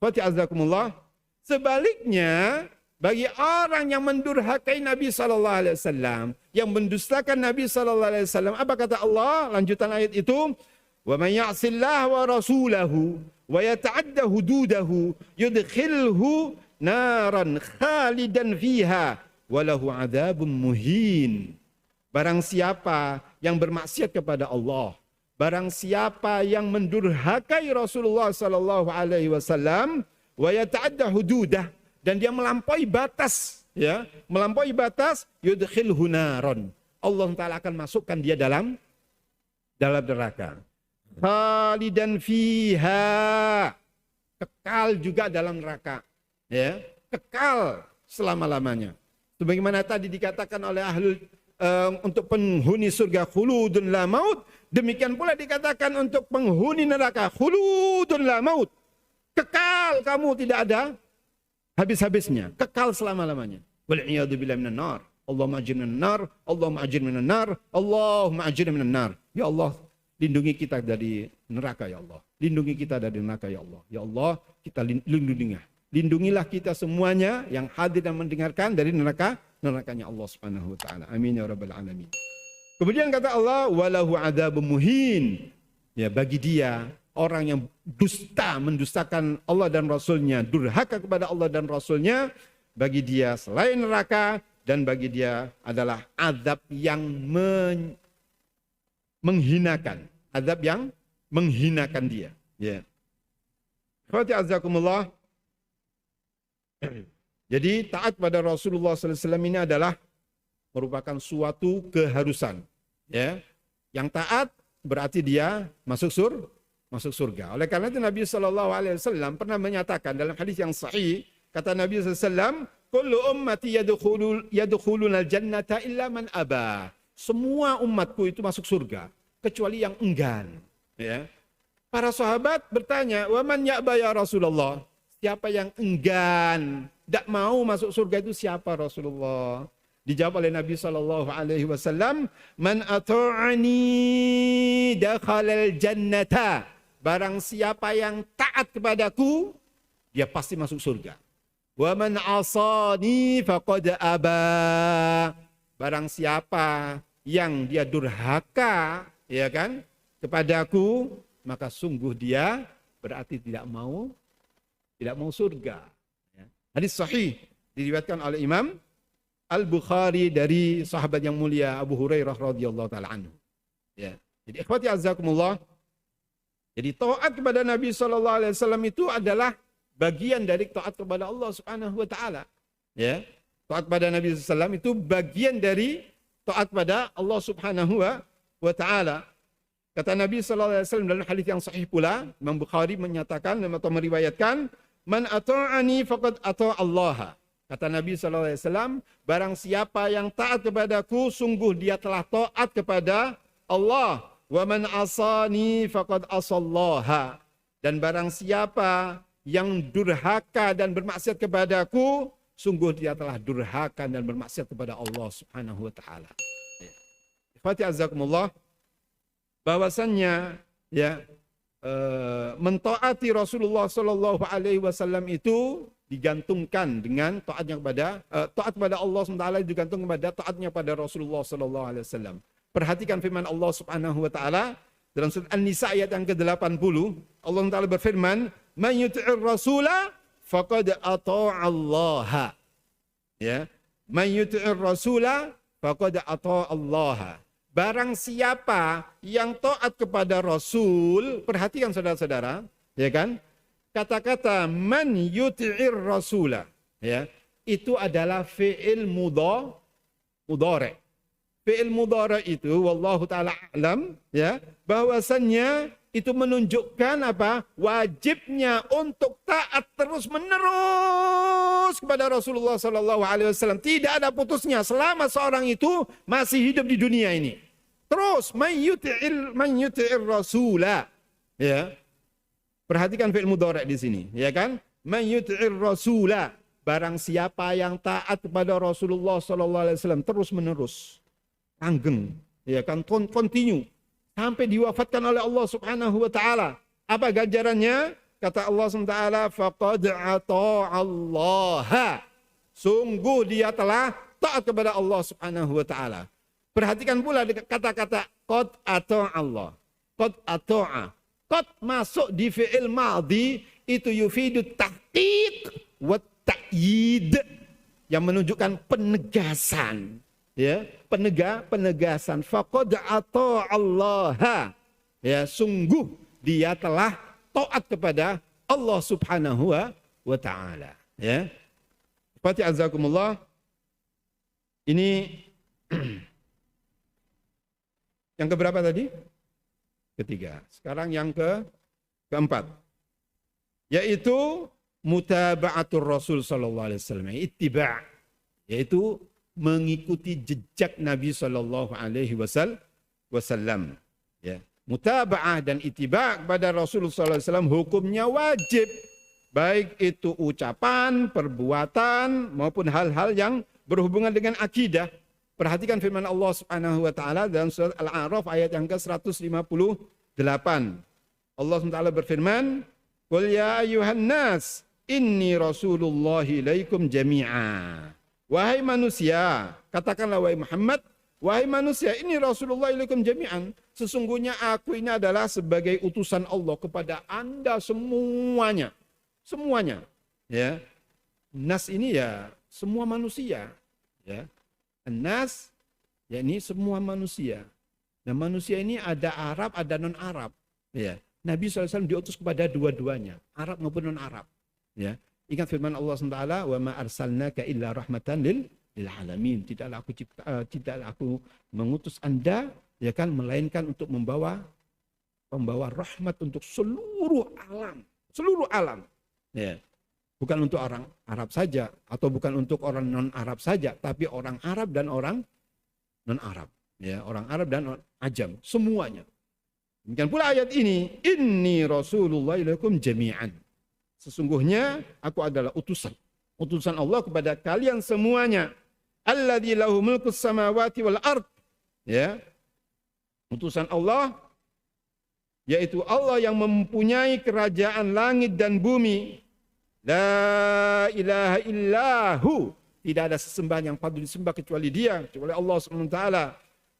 Fatihazakumullah. Sebaliknya, bagi orang yang mendurhakai Nabi SAW, yang mendustakan Nabi SAW, apa kata Allah? Lanjutan ayat itu, wa man ya'sillah wa rasulahu wa yata'adda hududahu yudkhilhu naran khalidan fiha walahu adzabun muhin. Barang siapa yang bermaksiat kepada Allah, barang siapa yang mendurhakai Rasulullah sallallahu alaihi wasallam, wa yata'adda hududah, dan dia melampaui batas, ya, melampaui batas, yudkhilhu naran. Allah Ta'ala akan masukkan dia dalam neraka. Khalidan fiha, kekal juga dalam neraka. Ya, kekal selama-lamanya. Sebagaimana tadi dikatakan oleh untuk penghuni surga khuludun la maut, demikian pula dikatakan untuk penghuni neraka khuludun la maut. Kekal, kamu tidak ada habis-habisnya, kekal selama-lamanya. Wal iyadu billahi minan nar. Allahumma ajirna minan nar, Allahumma ajirna minan nar, Allahumma ajirna minan nar. Ya Allah, lindungi kita dari neraka ya Allah. Lindungi kita dari neraka ya Allah. Ya Allah, kita lindungilah. Lindungilah kita semuanya yang hadir dan mendengarkan dari nerakanya Allah Subhanahu wa taala. Amin ya rabbal alamin. Kemudian kata Allah, walahu adzabun muhin. Ya, bagi dia orang yang mendustakan Allah dan Rasulnya, durhaka kepada Allah dan Rasulnya, bagi dia selain neraka, dan bagi dia adalah azab yang menghinakan. Azab yang menghinakan dia. Ya. Fatihazakumullah. Jadi taat pada Rasulullah SAW ini adalah merupakan suatu keharusan. Ya. Yang taat berarti dia masuk surga. Oleh karena itu Nabi SAW pernah menyatakan dalam hadis yang sahih, kata Nabi SAW, kullu ummati yadkhuluna al-jannata illa man aba. Semua umatku itu masuk surga kecuali yang enggan. Ya. Para sahabat bertanya, wa man ya'ba ya Rasulullah? Siapa yang enggan, tidak mau masuk surga itu siapa Rasulullah? Dijawab oleh Nabi SAW, man ata'ani dakhalal jannata. Barang siapa yang taat kepadaku, dia pasti masuk surga. Wa man asani faqad aba. Barang siapa yang dia durhaka, ya kan, kepadaku, maka sungguh dia berarti tidak mau surga. Hadis sahih diriwayatkan oleh Imam Al-Bukhari dari sahabat yang mulia Abu Hurairah radhiyallahu taala anhu. Ya. Jadi ikhwati azzakumullah. Jadi taat kepada Nabi sallallahu alaihi wasallam itu adalah bagian dari taat kepada Allah Subhanahu wa taala. Ya. Taat kepada Nabi sallallahu alaihi wasallam itu bagian dari taat kepada Allah Subhanahu wa taala. Kata Nabi sallallahu alaihi wasallam dalam hadis yang sahih pula, Imam Bukhari menyatakan atau meriwayatkan, man ata'ani faqad ata'allaha. Kata Nabi SAW, barang siapa yang taat kepadaku, sungguh dia telah taat kepada Allah. Wa man asani faqad asallaha. Dan barang siapa yang durhaka dan bermaksiat kepadaku, sungguh dia telah durhaka dan bermaksiat kepada Allah Subhanahu wa taala. Ikhwati azzakumullah, bahwasannya ya mentaati Rasulullah sallallahu alaihi wasallam itu digantungkan dengan taatnya taat kepada Allah SWT digantung kepada taatnya pada Rasulullah sallallahu alaihi wasallam. Perhatikan firman Allah Subhanahu wa taala dalam surat An-Nisa ayat yang ke-80. Allah Taala berfirman, "Man yuti'ir rasula faqad ata'allaha." Ya. "Man yuti'ir rasula faqad ata'allaha." Barang siapa yang taat kepada Rasul, perhatikan saudara-saudara, ya kan? Kata-kata man yuti'ir rasula, ya. itu adalah fi'il mudhari'. Fi'il mudhari' itu wallahu taala alam ya, bahwasannya itu menunjukkan apa? Wajibnya untuk taat terus-menerus kepada Rasulullah sallallahu alaihi wasallam. Tidak ada putusnya selama seorang itu masih hidup di dunia ini. Terus man yuti'ir rasula. Ya. Perhatikan fi'il mudhari' di sini, ya kan? Man yuti'ir rasula. Barang siapa yang taat kepada Rasulullah sallallahu alaihi wasallam terus-menerus. Langgeng, ya kan? Continue sampai diwafatkan oleh Allah Subhanahu wa taala. Apa ganjarannya? Kata Allah Subhanahu wa taala, faqad ata'allaha. Sungguh dia telah taat kepada Allah Subhanahu wa taala. Perhatikan pula kata-kata qad ata'allah. Qad ata'a. Qad masuk di fi'il madhi itu yufidu tahqiq wa ta'yid, yang menunjukkan penegasan. Ya, penegasan. Faqad ata'allaha. Ya, sungguh dia telah taat kepada Allah Subhanahu wa taala. Ya. Seperti azakumullah. Ini yang keberapa tadi? Ketiga. Sekarang yang keempat. Yaitu mutaba'atur Rasul sallallahu alaihi wasallam. Ittiba', yaitu mengikuti jejak Nabi sallallahu alaihi wasallam. Ya. Mutaba'ah dan ittiba' kepada Rasulullah sallallahu alaihi wasallam hukumnya wajib. Baik itu ucapan, perbuatan maupun hal-hal yang berhubungan dengan akidah. Perhatikan firman Allah Subhanahu wa taala dalam surat Al-A'raf ayat yang ke-158. Allah SWT berfirman, "Qul ya ayyuhan nas, inni rasulullahi ilaikum jami'a." Wahai manusia, katakanlah wahai Muhammad, wahai manusia, ini Rasulullah ilaikum jami'an. Sesungguhnya aku ini adalah sebagai utusan Allah kepada Anda semuanya. Semuanya. Ya. Nas ini ya semua manusia. Ya. Nas, yakni semua manusia. Nah, manusia ini ada Arab, ada non-Arab. Ya. Nabi SAW diutus kepada dua-duanya, Arab maupun non-Arab. Ya. Ingat firman Allah SWT, wa ma arsalnaka illa rahmatan lil alamin. Tidaklah aku mengutus Anda, ya kan, melainkan untuk membawa rahmat untuk seluruh alam. Ya. Bukan untuk orang Arab saja, atau bukan untuk orang non-Arab saja, tapi orang Arab dan orang non-Arab. Ya, orang Arab dan orang Ajam, semuanya. Demikian pula ayat ini, inni rasulullah ilaikum jami'an. Sesungguhnya aku adalah utusan Allah kepada kalian semuanya. Alladzi lahu mulkus samawati wal ard. Ya. Utusan Allah yaitu Allah yang mempunyai kerajaan langit dan bumi. La ilaha illahu. Tidak ada sesembahan yang patut disembah kecuali Dia, kecuali Allah SWT.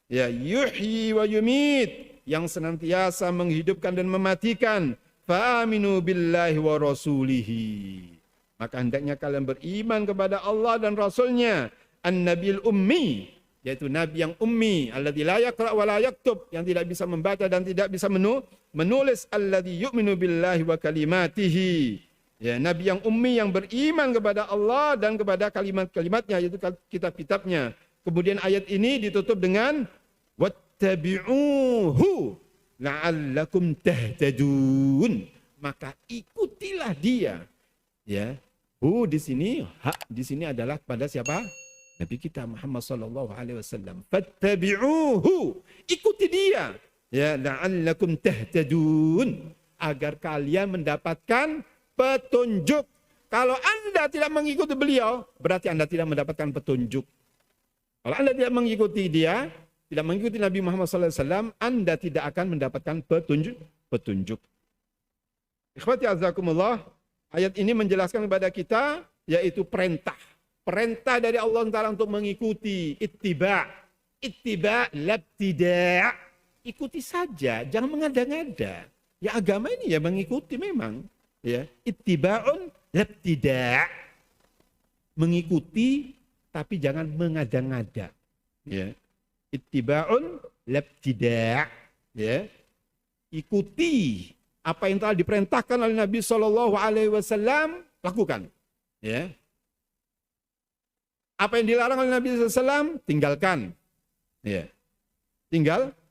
Ya, yuhyi wa yumit, yang senantiasa menghidupkan dan mematikan. Fa'aminu billahi wa rasulihi. Maka hendaknya kalian beriman kepada Allah dan Rasulnya. An-Nabil Ummi, yaitu Nabi yang ummi. Alladzi la yaqra' wa la yaktub, yang tidak bisa membaca dan tidak bisa menulis. Alladzi yu'minu billahi wa kalimatihi. Ya, Nabi yang ummi yang beriman kepada Allah dan kepada kalimat-kalimatnya, yaitu kitab-kitabnya. Kemudian ayat ini ditutup dengan wattabi'uhu la'allakum tahtadun. Maka ikutilah dia. Ya. Di sini hak di sini adalah kepada siapa? Nabi kita Muhammad sallallahu alaihi wasallam. Fattabi'uhu. Ikuti dia. Ya, la'allakum tahtadun, agar kalian mendapatkan petunjuk. Kalau Anda tidak mengikuti beliau, berarti Anda tidak mendapatkan petunjuk. Kalau Anda tidak mengikuti dia, tidak mengikuti Nabi Muhammad SAW, Anda tidak akan mendapatkan petunjuk. Ikhwati azakumullah, ayat ini menjelaskan kepada kita, yaitu perintah. Perintah dari Allah Ta'ala untuk mengikuti ittiba'. Ittiba' labtida'. Ikuti saja, jangan mengada-ngada. Ya agama ini ya mengikuti memang. Ya, ittiba'un labtida'. Mengikuti tapi jangan mengada-ngada. Ya. Ittiba'un labtida'. Ya. Ikuti apa yang telah diperintahkan oleh Nabi sallallahu alaihi wasallam, lakukan. Ya. Apa yang dilarang oleh Nabi SAW, tinggalkan. Ya.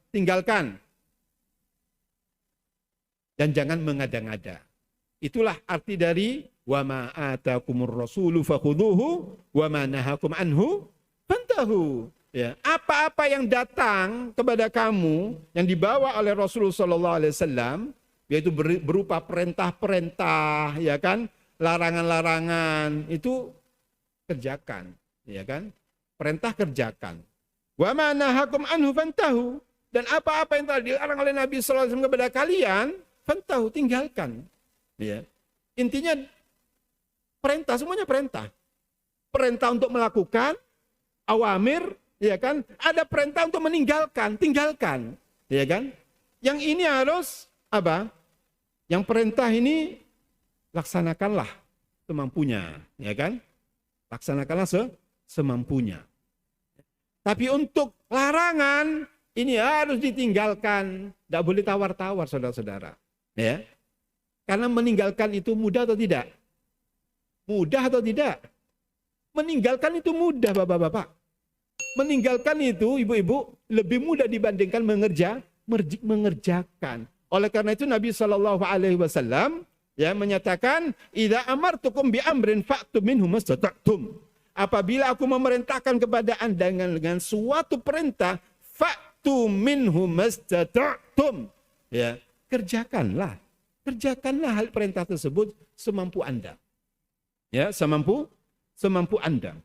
Tinggalkan. Dan jangan mengada-ngada. Itulah arti dari wa ma atakumur rasulu fakhuduhu wa ma nahakum anhu fantahu. Ya, apa-apa yang datang kepada kamu yang dibawa oleh Rasulullah sallallahu alaihi wasallam, yaitu berupa perintah-perintah, ya kan, larangan-larangan, itu kerjakan, ya kan? Perintah kerjakan. Wa ma nahakum anhu fantahu, dan apa-apa yang telah dilarang oleh Nabi sallallahu alaihi wasallam kepada kalian, fantahu, tinggalkan. Ya. Intinya perintah, semuanya perintah. Perintah untuk melakukan awamir, ya kan? Ada perintah untuk meninggalkan, tinggalkan, ya kan? Yang ini harus apa? Yang perintah ini laksanakanlah semampunya, ya kan? Laksanakanlah semampunya. Tapi untuk larangan ini harus ditinggalkan, tidak boleh tawar-tawar, saudara-saudara. Ya, karena meninggalkan itu mudah atau tidak? Mudah atau tidak? Meninggalkan itu mudah, bapak-bapak. Meninggalkan itu, ibu-ibu, lebih mudah dibandingkan mengerjakan. Oleh karena itu Nabi Shallallahu Alaihi Wasallam ya menyatakan, "Idza amartukum bi amrin fa'tu minhu mastata'tum." Apabila aku memerintahkan kepada anda dengan suatu perintah, fa'tu minhu mastata'tum. Ya, kerjakanlah hal perintah tersebut semampu anda. Ya, semampu anda.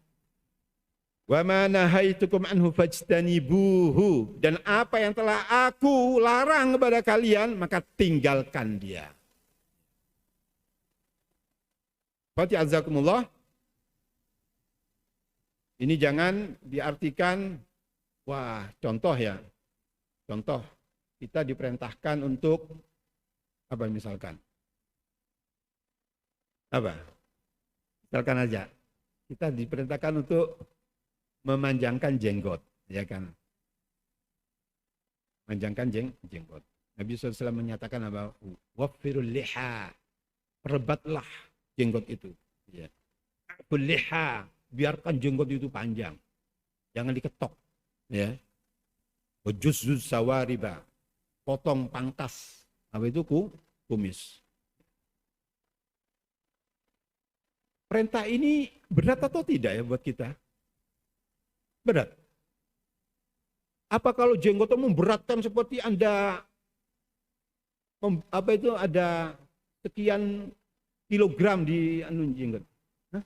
Wa ma nahaitukum anhu fajtanibuhu, dan apa yang telah aku larang kepada kalian maka tinggalkan dia. Fati azakumullah. Ini jangan diartikan wah, contoh ya. Contoh kita diperintahkan untuk apa misalkan? Apa? Misalkan aja. Kita diperintahkan untuk memanjangkan jenggot, ya kan? Manjangkan jenggot. Nabi SAW menyatakan apa? Waffirul liha, perbatlah jenggot itu. Ya. Aful liha, biarkan jenggot itu panjang, jangan diketok. Ya. Wajuzuz sawariba, potong pangkas. Apa itu kumis. Perintah ini berat atau tidak ya buat kita? Berat. Apa kalau jenggot itu memberatkan seperti Anda ada sekian kilogram di jenggot? Hah?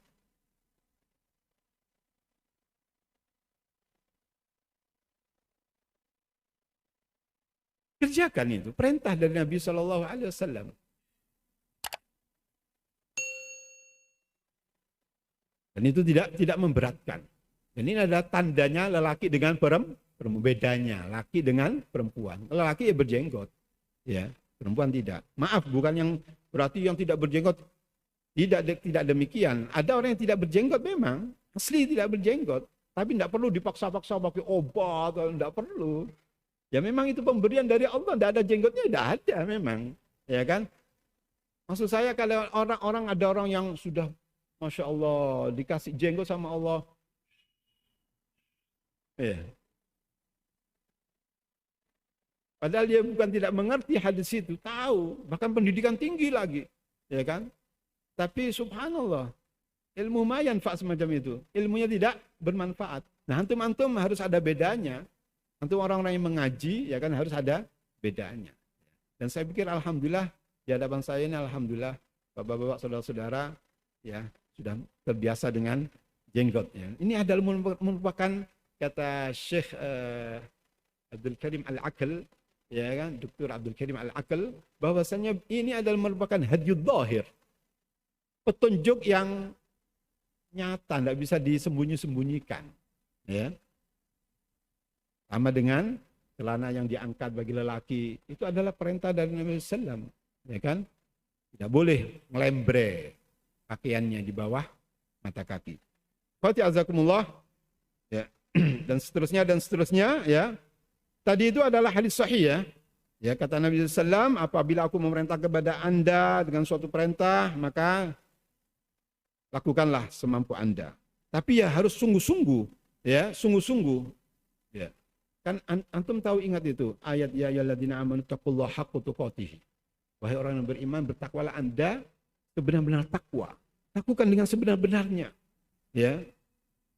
Kerjakan itu, perintah dari Nabi Shallallahu Alaihi Wasallam. Dan itu tidak memberatkan. Dan ini adalah tandanya lelaki dengan perempuan, bedanya laki dengan perempuan. Lelaki ya berjenggot, ya, perempuan tidak. Maaf, bukan yang berarti yang tidak berjenggot tidak demikian. Ada orang yang tidak berjenggot memang, asli tidak berjenggot, tapi tidak perlu dipaksa-paksa pakai obat, tidak perlu. Ya memang itu pemberian dari Allah, tidak ada jenggotnya, tidak ada memang, ya kan? Maksud saya kalau ada orang yang sudah Masya Allah dikasih jenggot sama Allah. Ya. Padahal dia bukan tidak mengerti hadis itu, tahu, bahkan pendidikan tinggi lagi, ya kan? Tapi subhanallah, ilmu mayanfa semacam itu, ilmunya tidak bermanfaat. Nah, antum harus ada bedanya. Antum orang-orang yang mengaji, ya kan, harus ada bedanya. Dan saya pikir alhamdulillah di hadapan saya ini alhamdulillah bapak-bapak saudara-saudara ya sudah terbiasa dengan jenggotnya. Ini adalah merupakan kata Syekh Abdul Karim Al-Aql, ya kan, Dr. Abdul Karim Al-Aql, bahwasanya ini adalah merupakan hadyud dhahir, petunjuk yang nyata, tidak bisa disembunyi-sembunyikan. Ya. Sama dengan celana yang diangkat bagi lelaki, itu adalah perintah dari Nabi SAW, ya kan? Tidak boleh melembre pakaiannya di bawah mata kaki. Fati azakumullah. Ya. Dan seterusnya ya. Tadi itu adalah hadis sahih ya. Ya, kata Nabi SAW, apabila aku memerintah kepada anda dengan suatu perintah, maka lakukanlah semampu anda. Tapi ya harus sungguh-sungguh, ya, sungguh-sungguh. Ya. Kan antum tahu, ingat itu ayat ya ayyuhalladzina amanu taqullaha haqqa tuqatih. Wahai orang yang beriman, bertakwalah Anda sebenar-benar takwa. Lakukan dengan sebenar-benarnya. Ya.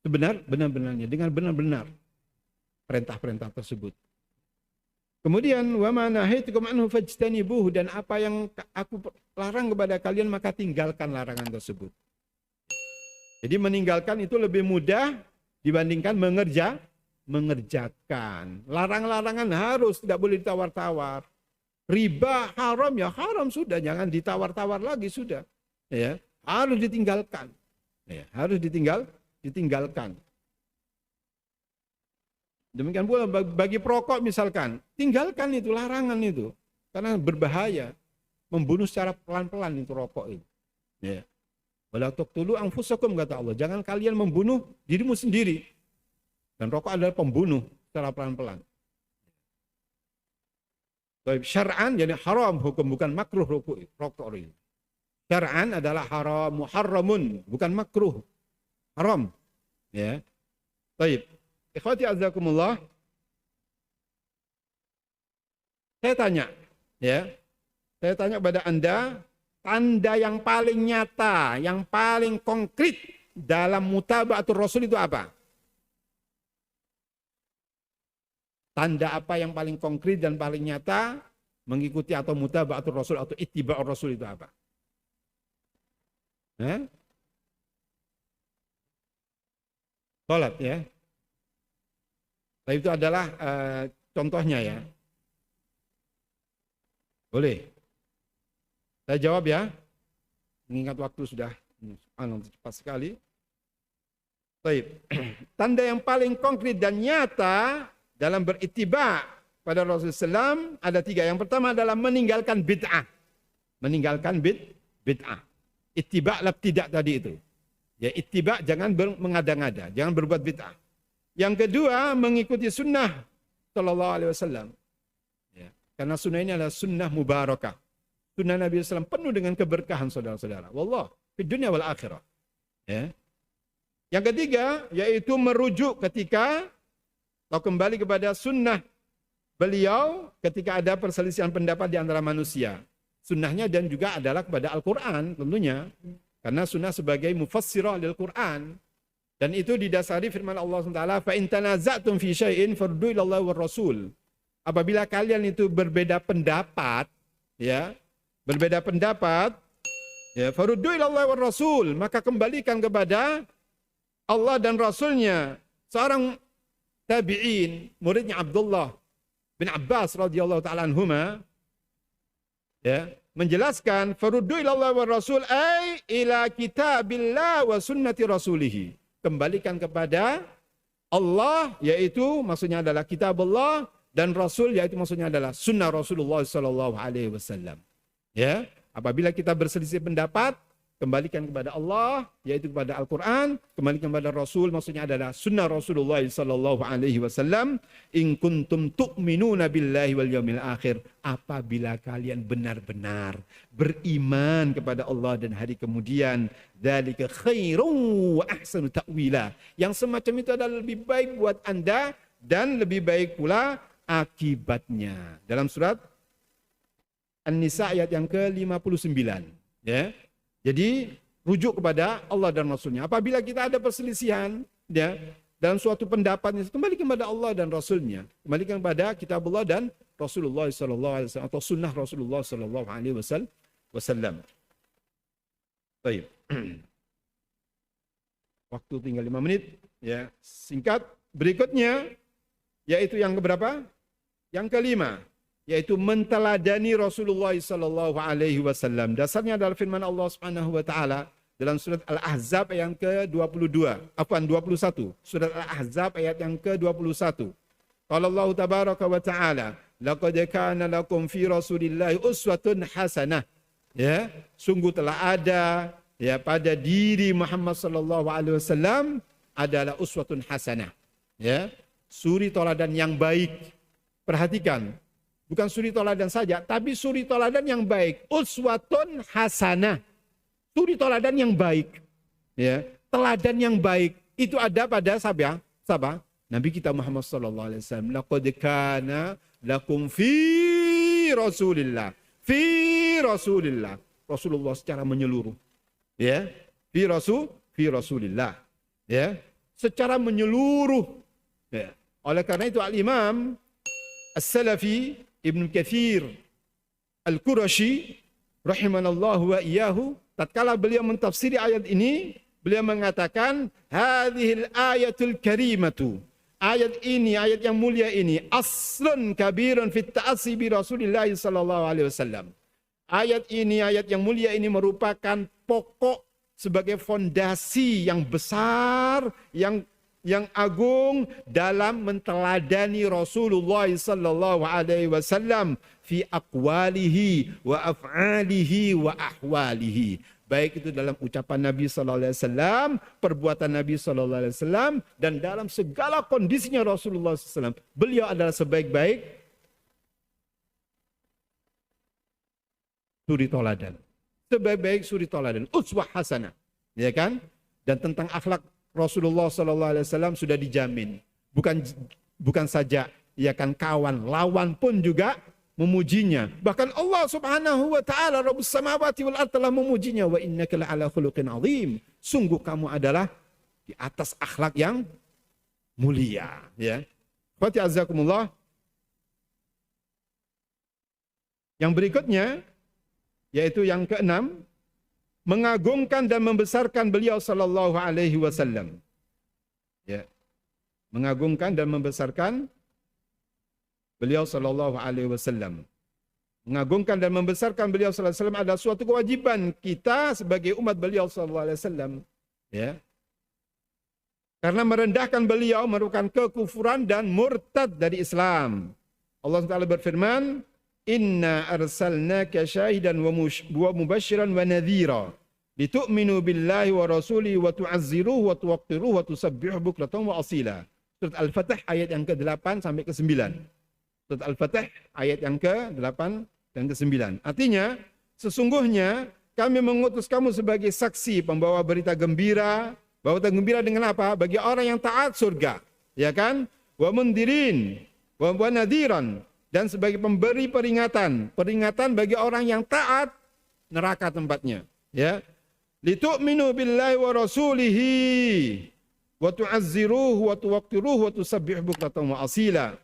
Benar-benarnya, dengan benar-benar perintah-perintah tersebut. Kemudian wa ma nahaitukum anhu fajtanibuh, dan apa yang aku larang kepada kalian maka tinggalkan larangan tersebut. Jadi meninggalkan itu lebih mudah dibandingkan mengerjakan. Larang-larangan harus, tidak boleh ditawar-tawar. Riba haram, ya haram sudah, jangan ditawar-tawar lagi sudah. Ya, harus ditinggalkan. Ya, harus ditinggalkan. Demikian pula bagi perokok misalkan, tinggalkan itu, larangan itu, karena berbahaya, membunuh secara pelan-pelan itu rokok itu. Ya. Wala taqtulu anfusakum, kata Allah, jangan kalian membunuh dirimu sendiri. Dan rokok adalah pembunuh secara pelan-pelan. Syar'an jadi haram hukum, bukan makruh rokok itu. Syar'an adalah haram, muharramun, bukan makruh, haram. Ya. Baik. Ikhwati azakumullah, saya tanya kepada Anda, tanda yang paling nyata, yang paling konkret dalam mutaba'atul Rasul itu apa? Tanda apa yang paling konkret dan paling nyata mengikuti atau mutaba'atul Rasul atau ittiba'ur Rasul itu apa? Salat, ya. Nah, itu adalah contohnya, ya. Boleh? Saya jawab, ya. Mengingat waktu sudah cepat sekali. Baik. Tanda yang paling konkret dan nyata dalam berittiba pada Rasulullah SAW ada 3. Yang pertama adalah meninggalkan bid'ah. Meninggalkan bid'ah. Ittiba tidak tadi itu. Ya, ittiba jangan mengada-ngada, jangan berbuat bid'ah. Yang kedua, mengikuti sunnah sallallahu alaihi wasallam. Ya, karena sunnah ini adalah sunnah mubarakah. Sunnah Nabi SAW penuh dengan keberkahan, saudara-saudara. Wallah, di dunia wal akhirah. Ya. Yang ketiga, yaitu merujuk ketika atau kembali kepada sunnah beliau ketika ada perselisihan pendapat di antara manusia. Sunnahnya dan juga adalah kepada Al-Quran tentunya. Karena sunnah sebagai mufassirah lil Quran. Dan itu didasari firman Allah SWT, fa in tanaza'tum fi syai'in faruddu ila Allah war Rasul. Apabila kalian itu berbeda pendapat, ya, faruddu ila Allah war Rasul, maka kembalikan kepada Allah dan Rasulnya. Seorang tabi'in, muridnya Abdullah bin Abbas radhiyallahu ta'ala anhuma, ya, menjelaskan faruddu ila Allah war Rasul ay ila kitabillah wa sunnati rasulih. Kembalikan kepada Allah, yaitu maksudnya adalah kitab Allah, dan Rasul, yaitu maksudnya adalah sunnah Rasulullah SAW. Ya, apabila kita berselisih pendapat, kembalikan kepada Allah, yaitu kepada Al-Quran, kembalikan kepada Rasul, maksudnya adalah sunnah Rasulullah SAW. In kuntum tu'minuna billahi wal yawmil akhir, apabila kalian benar-benar beriman kepada Allah dan hari kemudian, dzalika khairun wa ahsanu ta'wila, yang semacam itu adalah lebih baik buat Anda dan lebih baik pula akibatnya. Dalam surat An-Nisa ayat yang ke-59, ya. Jadi rujuk kepada Allah dan Rasulnya. Apabila kita ada perselisihan, ya, dalam suatu pendapat, kembali kepada Allah dan Rasulnya, kembali kepada kitab Allah dan Rasulullah SAW atau sunnah Rasulullah SAW. Baik. Waktu tinggal 5 menit, ya, singkat. Berikutnya, yaitu yang keberapa? Yang kelima, yaitu menteladani Rasulullah SAW. Dasarnya adalah firman Allah Subhanahu wa taala dalam surat Al-Ahzab ayat yang ke-21. Surat Al-Ahzab ayat yang ke-21. Qala Allah tabaraka wa taala, laqad kana lakum fi Rasulillahi uswatun hasanah. Ya, sungguh telah ada, ya, pada diri Muhammad sallallahu alaihi wasallam adalah uswatun hasanah. Ya, suri teladan yang baik. Perhatikan, bukan suri toladan saja, tapi suri toladan yang baik. Uswatun hasanah. Suri toladan yang baik. Ya. teladan yang baik itu ada pada siapa? Nabi kita Muhammad sallallahu alaihi wasallam. Laqad kana lakum fi Rasulillah. Fi Rasulillah. Rasulullah secara menyeluruh. Ya. Fi Rasulillah. Ya. Secara menyeluruh. Ya. Oleh karena itu Al-Imam As-Salafi Ibn Katsir Al-Qurashi rahimanallahu wa iyyahu, tatkala beliau mentafsiri ayat ini, beliau mengatakan hadhil ayatul karimatu, ayat ini, ayat yang mulia ini, aslun kabirun fit ta'assi bi Rasulillah sallallahu alaihi wasallam. Ayat ini, ayat yang mulia ini merupakan pokok sebagai fondasi yang besar, yang agung dalam menteladani Rasulullah sallallahu alaihi wasallam fi aqwalihi wa af'alihi wa ahwalihi. Baik itu dalam ucapan Nabi sallallahu alaihi wasallam, perbuatan Nabi sallallahu alaihi wasallam, dan dalam segala kondisinya Rasulullah sallallahu alaihi wasallam. Beliau adalah sebaik-baik suri toladan. Sebaik-baik suri toladan, uswah hasanah, ya kan? Dan tentang akhlak Rasulullah sallallahu alaihi wasallam sudah dijamin. Bukan saja ya kan kawan, lawan pun juga memujinya. Bahkan Allah Subhanahu wa taala Rabbus samawati wal ardh telah memujinya, wa innaka la'ala khuluqin azim. Sungguh kamu adalah di atas akhlak yang mulia, ya. Fati azakumullah. Yang berikutnya yaitu yang keenam, mengagungkan dan membesarkan beliau sallallahu alaihi wasallam. Ya. Mengagungkan dan membesarkan beliau sallallahu alaihi wasallam. Mengagungkan dan membesarkan beliau sallallahu alaihi wasallam adalah suatu kewajiban kita sebagai umat beliau sallallahu alaihi wasallam. Ya. Karena merendahkan beliau merupakan kekufuran dan murtad dari Islam. Allah Taala berfirman, "Inna arsalnaka syahidan wa mubasyiran wa nadhira litu'minu billahi wa rasulihi wa tu'azziruhu wa tuwaqqiruhu wa tusabbihuhu bukratan wa asila." Surat Al-Fatih ayat yang ke-8 sampai ke-9. Surat Al-Fatih ayat yang ke-8 dan ke-9. Artinya, sesungguhnya kami mengutus kamu sebagai saksi, pembawa berita gembira. Bawa berita gembira dengan apa? Bagi orang yang taat surga, ya kan? Wa mundirin wa nadhiran, dan sebagai pemberi peringatan, peringatan bagi orang yang taat, neraka tempatnya, ya. Litu'minu billahi wa rasulihi wa tu'azziruhu wa tuwaqqiruhu wa tusabbihuhu bukratan wa asila.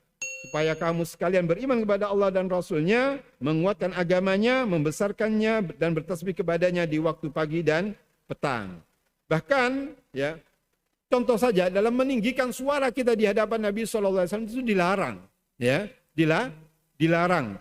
Supaya kamu sekalian beriman kepada Allah dan Rasulnya, menguatkan agamanya, membesarkannya, dan bertasbih kepadanya di waktu pagi dan petang. Bahkan, ya, contoh saja dalam meninggikan suara kita di hadapan Nabi SAW itu dilarang, ya, dilarang.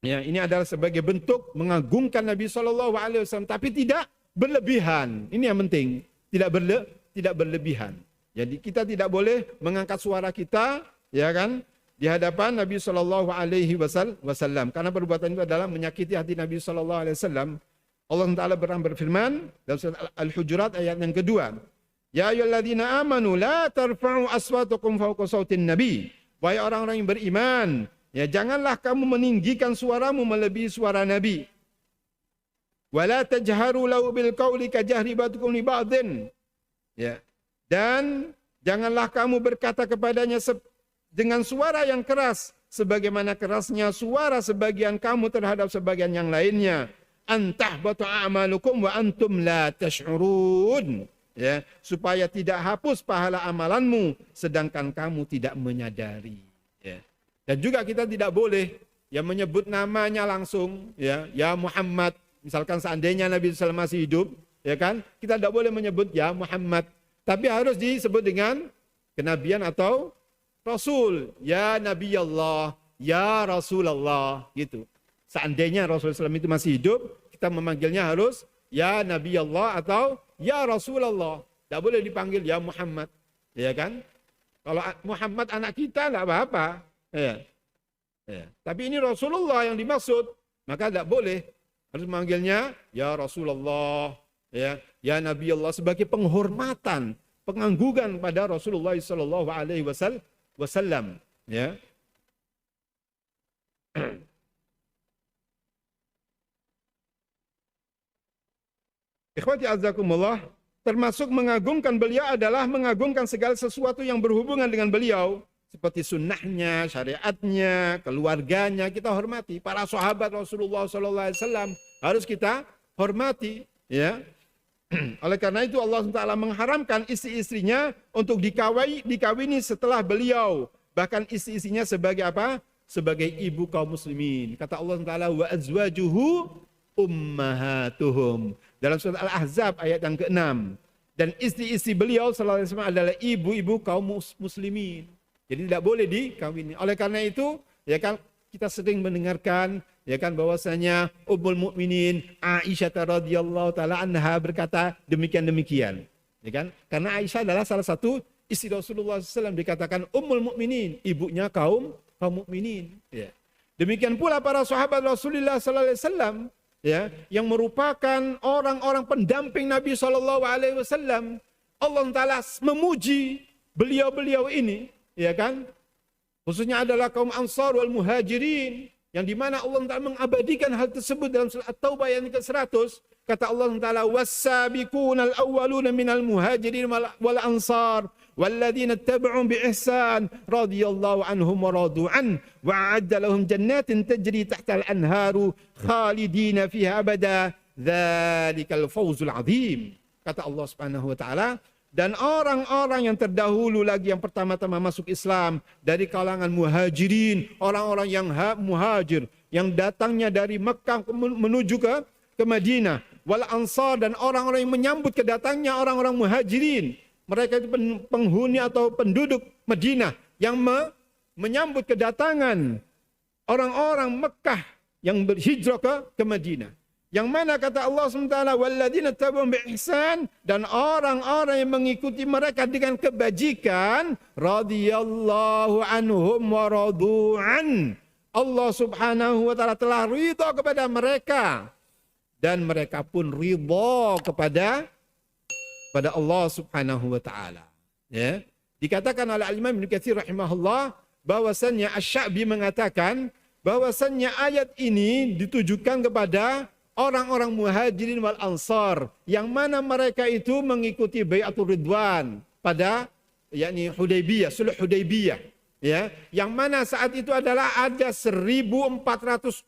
Ya, ini adalah sebagai bentuk mengagungkan Nabi SAW, tapi tidak berlebihan. Ini yang penting, tidak berlebihan. Jadi kita tidak boleh mengangkat suara kita, ya kan, di hadapan Nabi Shallallahu Alaihi Wasallam, karena perbuatan itu adalah menyakiti hati Nabi Shallallahu Alaihi Wasallam. Allah Taala berfirman dalam surat Al-Hujurat ayat yang kedua, Ya ayyuhalladzina amanu la tarfa'u aswatakum fawqa sautin nabi. Wahai orang-orang yang beriman, ya janganlah kamu meninggikan suaramu melebihi suara Nabi. Wala tajharu lahu bil qawli kajahri ba'dukum li ba'din. Ya. Dan janganlah kamu berkata kepadanya dengan suara yang keras sebagaimana kerasnya suara sebagian kamu terhadap sebagian yang lainnya. Antahbatu a'malukum wa antum la tash'urun. Ya, supaya tidak hapus pahala amalanmu sedangkan kamu tidak menyadari. Ya. Dan juga kita tidak boleh menyebut namanya langsung, ya Muhammad. Misalkan seandainya Nabi SAW masih hidup, ya kan, kita tidak boleh menyebut ya Muhammad, tapi harus disebut dengan kenabian atau Rasul, ya Nabi Allah, ya Rasulullah, gitu. Seandainya Rasulullah SAW itu masih hidup, kita memanggilnya harus ya Nabi Allah atau ya Rasulullah. Tidak boleh dipanggil ya Muhammad, ya kan? Kalau Muhammad anak kita tidak apa-apa, ya. Ya. Tapi ini Rasulullah yang dimaksud, maka tidak boleh. Harus memanggilnya ya Rasulullah, ya Nabi Allah, sebagai penghormatan, penganggugan pada Rasulullah sallallahu alaihi wasallam, ya. Ikhwati azzakumullah, termasuk mengagungkan beliau adalah mengagungkan segala sesuatu yang berhubungan dengan beliau. Seperti sunnahnya, syariatnya, keluarganya kita hormati. Para sahabat Rasulullah SAW harus kita hormati. Ya. Oleh karena itu Allah SWT mengharamkan istri-istrinya untuk dikawini setelah beliau. Bahkan istri-istrinya sebagai apa? Sebagai ibu kaum muslimin. Kata Allah SWT, wa azwajuhu ummahatuhum. Dalam surat Al-Ahzab ayat yang ke-6. Dan istri-istri beliau sallallahu alaihi wasallam adalah ibu-ibu kaum muslimin. Jadi tidak boleh dikawini. Oleh karena itu, ya kan kita sering mendengarkan ya kan bahwasanya Ummul Mukminin Aisyah radhiyallahu taala anha berkata demikian. Ya kan? Karena Aisyah adalah salah satu istri Rasulullah SAW, dikatakan Ummul Mukminin, ibunya kaum mukminin. Ya. Demikian pula para sahabat Rasulullah sallallahu alaihi wasallam ya, yang merupakan orang-orang pendamping Nabi sallallahu alaihi wasallam. Allah Taala memuji beliau-beliau ini, ya kan? Khususnya adalah kaum Ansar wal Muhajirin, yang dimana Allah Taala mengabadikan hal tersebut dalam surat At-Taubah ayat ke-100. Kata Allah Taala, was-sabiqunal awwaluna minal muhajirin wal ansar walladzina ittaba'u bi ihsan radhiyallahu anhum wa radu an wa a'adda lahum jannatin tajri tahtal anharu khalidina fiha abada dzalikal fawzul azim. Kata Allah Subhanahu wa taala, dan orang-orang yang terdahulu lagi yang pertama-tama masuk Islam dari kalangan muhajirin, orang-orang yang muhajir yang datangnya dari Mekah menuju ke Madinah, wal ansar, dan orang-orang yang menyambut kedatangnya orang-orang muhajirin. Mereka itu penghuni atau penduduk Madinah yang menyambut kedatangan orang-orang Mekah yang berhijrah ke Madinah. Yang mana kata Allah SWT, walladzina tabi'u bi ihsan, dan orang-orang yang mengikuti mereka dengan kebajikan, radhiyallahu anhum wa radu'an. Allah Subhanahu wa taala telah ridha kepada mereka dan mereka pun ridha kepada Allah Subhanahu wa taala. Ya. Dikatakan oleh Al-Imam Ibnu Katsir rahimahullah bahwasannya Asy-Sya'bi mengatakan bahwasannya ayat ini ditujukan kepada orang-orang muhajirin wal ansar yang mana mereka itu mengikuti Bai'atul Ridwan pada yakni Hudaybiyah, Sulh Hudaybiyah, ya, yang mana saat itu adalah ada 1.400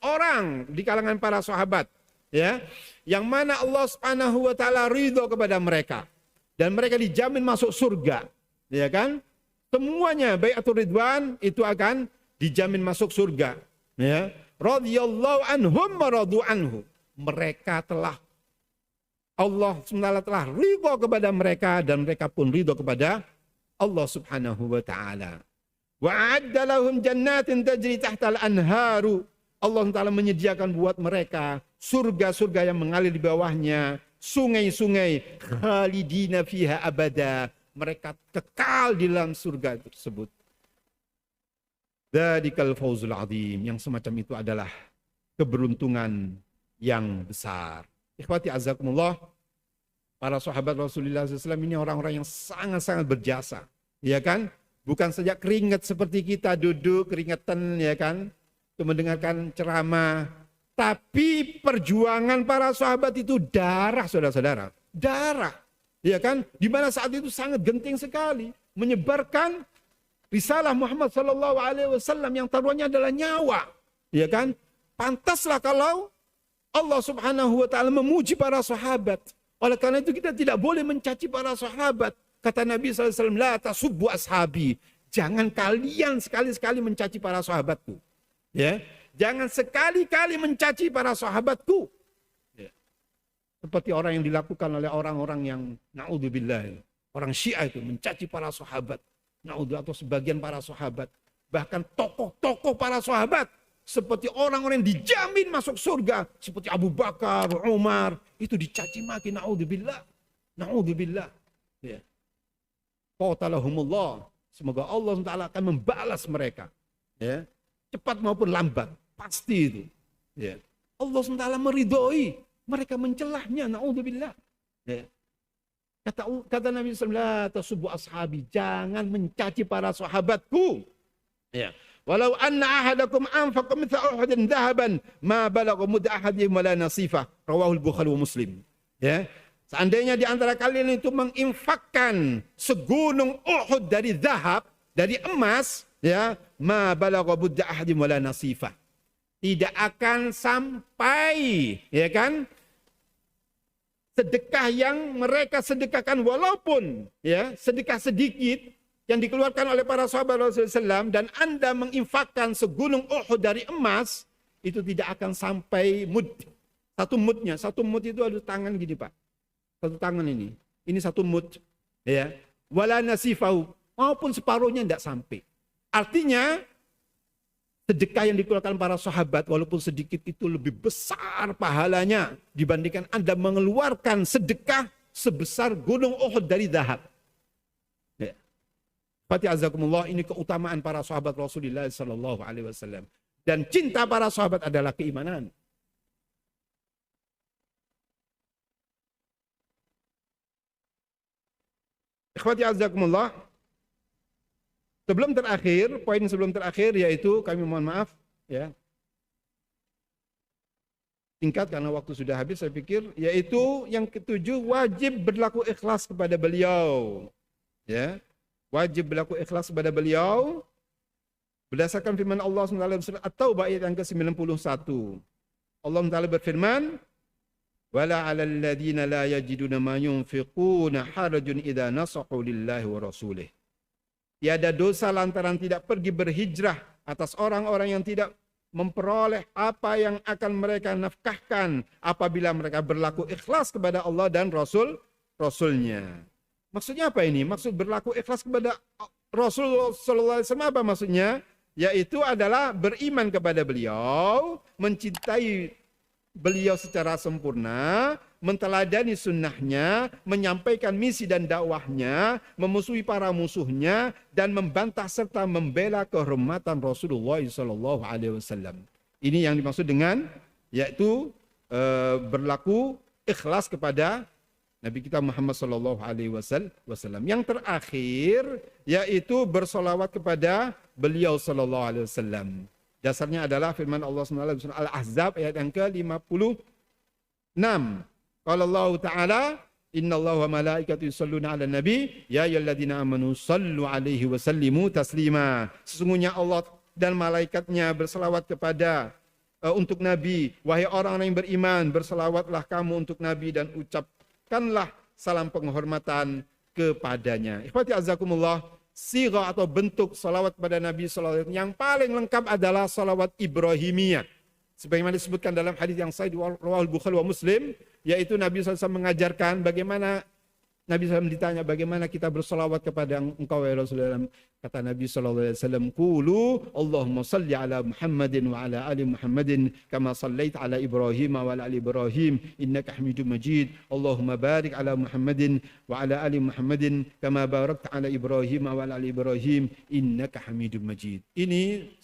orang di kalangan para sahabat, ya, yang mana Allah Subhanahu wa taala ridho kepada mereka dan mereka dijamin masuk surga, ya kan? Semuanya Bai'atul Ridwan itu akan dijamin masuk surga, ya. Radhiyallahu anhum wa radu anhu. Mereka telah Allah SWT telah ridho kepada mereka dan mereka pun ridho kepada Allah Subhanahu wa taala. Wa a'adda lahum jannatin tajri tahtal anharu. Allah Taala menyediakan buat mereka surga-surga yang mengalir di bawahnya, sungai-sungai, khalidina fiha abada. Mereka kekal di dalam surga tersebut. Dzakal fawzul azim. Yang semacam itu adalah keberuntungan yang besar. Ikhwati azakumullah, para sahabat Rasulullah SAW ini orang-orang yang sangat-sangat berjasa, ya kan? Bukan saja keringat seperti kita duduk keringetan, ya kan, untuk mendengarkan ceramah, tapi perjuangan para sahabat itu darah, saudara-saudara, darah, ya kan? Di mana saat itu sangat genting sekali menyebarkan risalah Muhammad SAW yang taruhannya adalah nyawa, ya kan? Pantaslah kalau Allah Subhanahu wa taala memuji para sahabat. Oleh karena itu kita tidak boleh mencaci para sahabat. Kata Nabi SAW, la tasubbu ashabi. Jangan kalian sekali-sekali mencaci para sahabatku. Ya, jangan sekali-kali mencaci para sahabatku. Ya. Seperti orang yang dilakukan oleh orang-orang yang naudzubillah, orang Syiah itu mencaci para sahabat. Naudzubillah, atau sebagian para sahabat. Bahkan tokoh-tokoh para sahabat. Seperti orang-orang yang dijamin masuk surga. Seperti Abu Bakar, Umar. Itu dicaci maki. Na'udzubillah. Na'udzubillah. Ya. Qatalahumullah. Semoga Allah SWT akan membalas mereka. Ya. Cepat maupun lambat. Pasti itu. Ya. Allah SWT meridhoi. Mereka mencelahnya. Na'udzubillah. Ya. Kata Nabi SAW, tasubbu ashabi. Jangan mencaci para sahabatku. Ya. Walau anna ahadakum anfaqa mithla Uhudin dhahaban ma balagha mudda ahadihim wala nasifah. Rawahul Bukhari wa Muslim. Ya. Seandainya di antara kalian itu menginfakkan segunung Uhud dari zahab, dari emas, ya, ma balagha budda ahadim wala nasifa. Tidak akan sampai, ya kan, sedekah yang mereka sedekahkan, walaupun ya sedekah sedikit yang dikeluarkan oleh para sahabat Rasulullah SAW, dan Anda menginfakkan segunung Uhud dari emas, itu tidak akan sampai mud. Satu mud itu ada tangan gini Pak. Satu tangan ini satu mud, ya. Wala nasifau, maupun separuhnya tidak sampai. Artinya sedekah yang dikeluarkan para sahabat walaupun sedikit itu lebih besar pahalanya dibandingkan Anda mengeluarkan sedekah sebesar gunung Uhud dari zahab. Ya. Fatihazakumullah, ini keutamaan para sahabat Rasulullah sallallahu alaihi wasallam. Dan cinta para sahabat adalah keimanan. Ikhwati azakumullah, poin sebelum terakhir yaitu, kami mohon maaf ya, singkat karena waktu sudah habis saya pikir, yaitu yang ketujuh, wajib berlaku ikhlas kepada beliau. Ya, wajib berlaku ikhlas kepada beliau berdasarkan firman Allah SWT surat At-Taubah ayat yang ke-91. Allah Taala berfirman, wala 'alal ladzina la yajiduna ma yunfiquna harajun idza nasahu lillahi wa rasulih. Tiada dosa lantaran tidak pergi berhijrah atas orang-orang yang tidak memperoleh apa yang akan mereka nafkahkan apabila mereka berlaku ikhlas kepada Allah dan Rasul-Rasulnya. Maksudnya apa ini? Maksud berlaku ikhlas kepada Rasul sallallahu alaihi wasallam apa maksudnya? Yaitu adalah beriman kepada beliau, mencintai beliau secara sempurna, menteladani sunnahnya, menyampaikan misi dan dakwahnya, memusuhi para musuhnya, dan membantah serta membela kehormatan Rasulullah SAW. Ini yang dimaksud dengan, yaitu berlaku ikhlas kepada Nabi kita Muhammad SAW. Yang terakhir, yaitu bersolawat kepada beliau SAW. Dasarnya adalah firman Allah SWT surah Al-Ahzab ayat yang ke-56. Qala Allah Ta'ala, innallaha wa malaikatahu yusholluna 'alan nabi ya ayyuhalladzina amanu shallu 'alaihi wa sallimu taslima. Sesungguhnya Allah dan malaikatnya berselawat kepada untuk Nabi. Wahai orang-orang yang beriman, berselawatlah kamu untuk Nabi dan ucapkanlah salam penghormatan kepadanya. Ikhwati azakumullah, sirah atau bentuk salawat pada Nabi SAW yang paling lengkap adalah salawat Ibrahimiyah. Sebagaimana disebutkan dalam hadis yang sahih riwayat Bukhari wa Muslim, yaitu Nabi SAW mengajarkan bagaimana Nabi SAW ditanya bagaimana kita bersalawat kepada engkau ya Rasulullah. Kata Nabi SAW, Qulu Allahumma salli ala Muhammadin wa ala ali Muhammadin kama sallaita ala Ibrahim wa ala ali Ibrahim innaka Hamidum Majid. Allahumma barik ala Muhammadin wa ala ali Muhammadin kama barakta ala Ibrahim wa ala ali Ibrahim innaka Hamidum Majid. Ini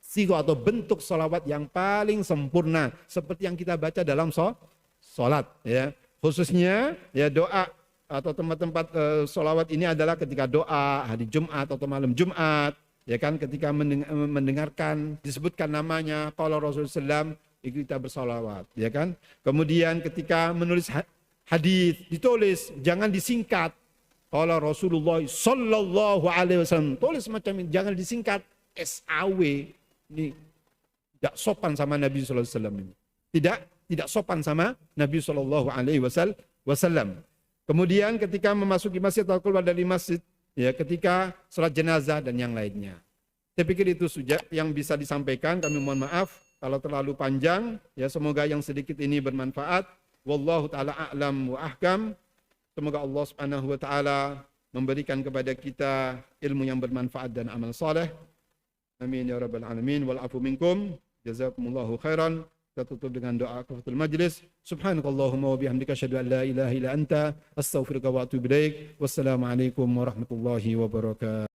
sighah atau bentuk salawat yang paling sempurna seperti yang kita baca dalam salat, ya. Khususnya ya doa atau tempat-tempat sholawat ini adalah ketika doa hari Jumat atau malam Jumat, ya kan, ketika mendengarkan disebutkan namanya qala Rasulullah SAW, itu kita bersolawat, ya kan. Kemudian ketika menulis hadis ditulis, jangan disingkat qala Rasulullah sallallahu alaihi wasallam, tulis macam ini, jangan disingkat SAW. Ini tidak sopan sama Nabi sallallahu alaihi wasallam ini. Tidak sopan sama Nabi sallallahu alaihi wasallam. Kemudian ketika memasuki masjid atau keluar dari masjid, ya, ketika sholat jenazah dan yang lainnya. Saya pikir itu saja yang bisa disampaikan. Kami mohon maaf kalau terlalu panjang. Ya, semoga yang sedikit ini bermanfaat. Wallahu taala a'lam wa ahkam. Semoga Allah Subhanahu wa taala memberikan kepada kita ilmu yang bermanfaat dan amal saleh. Amin ya rabbal alamin. Wal afu minkum. Jazakumullahu khairan. Kita tutup dengan doa kafatul majlis. Subhanakallahumma wa bihamdika asyhadu an la ilaha illa anta astaghfiruka wa atubu ilaik. Wassalamualaikum warahmatullahi wabarakatuh.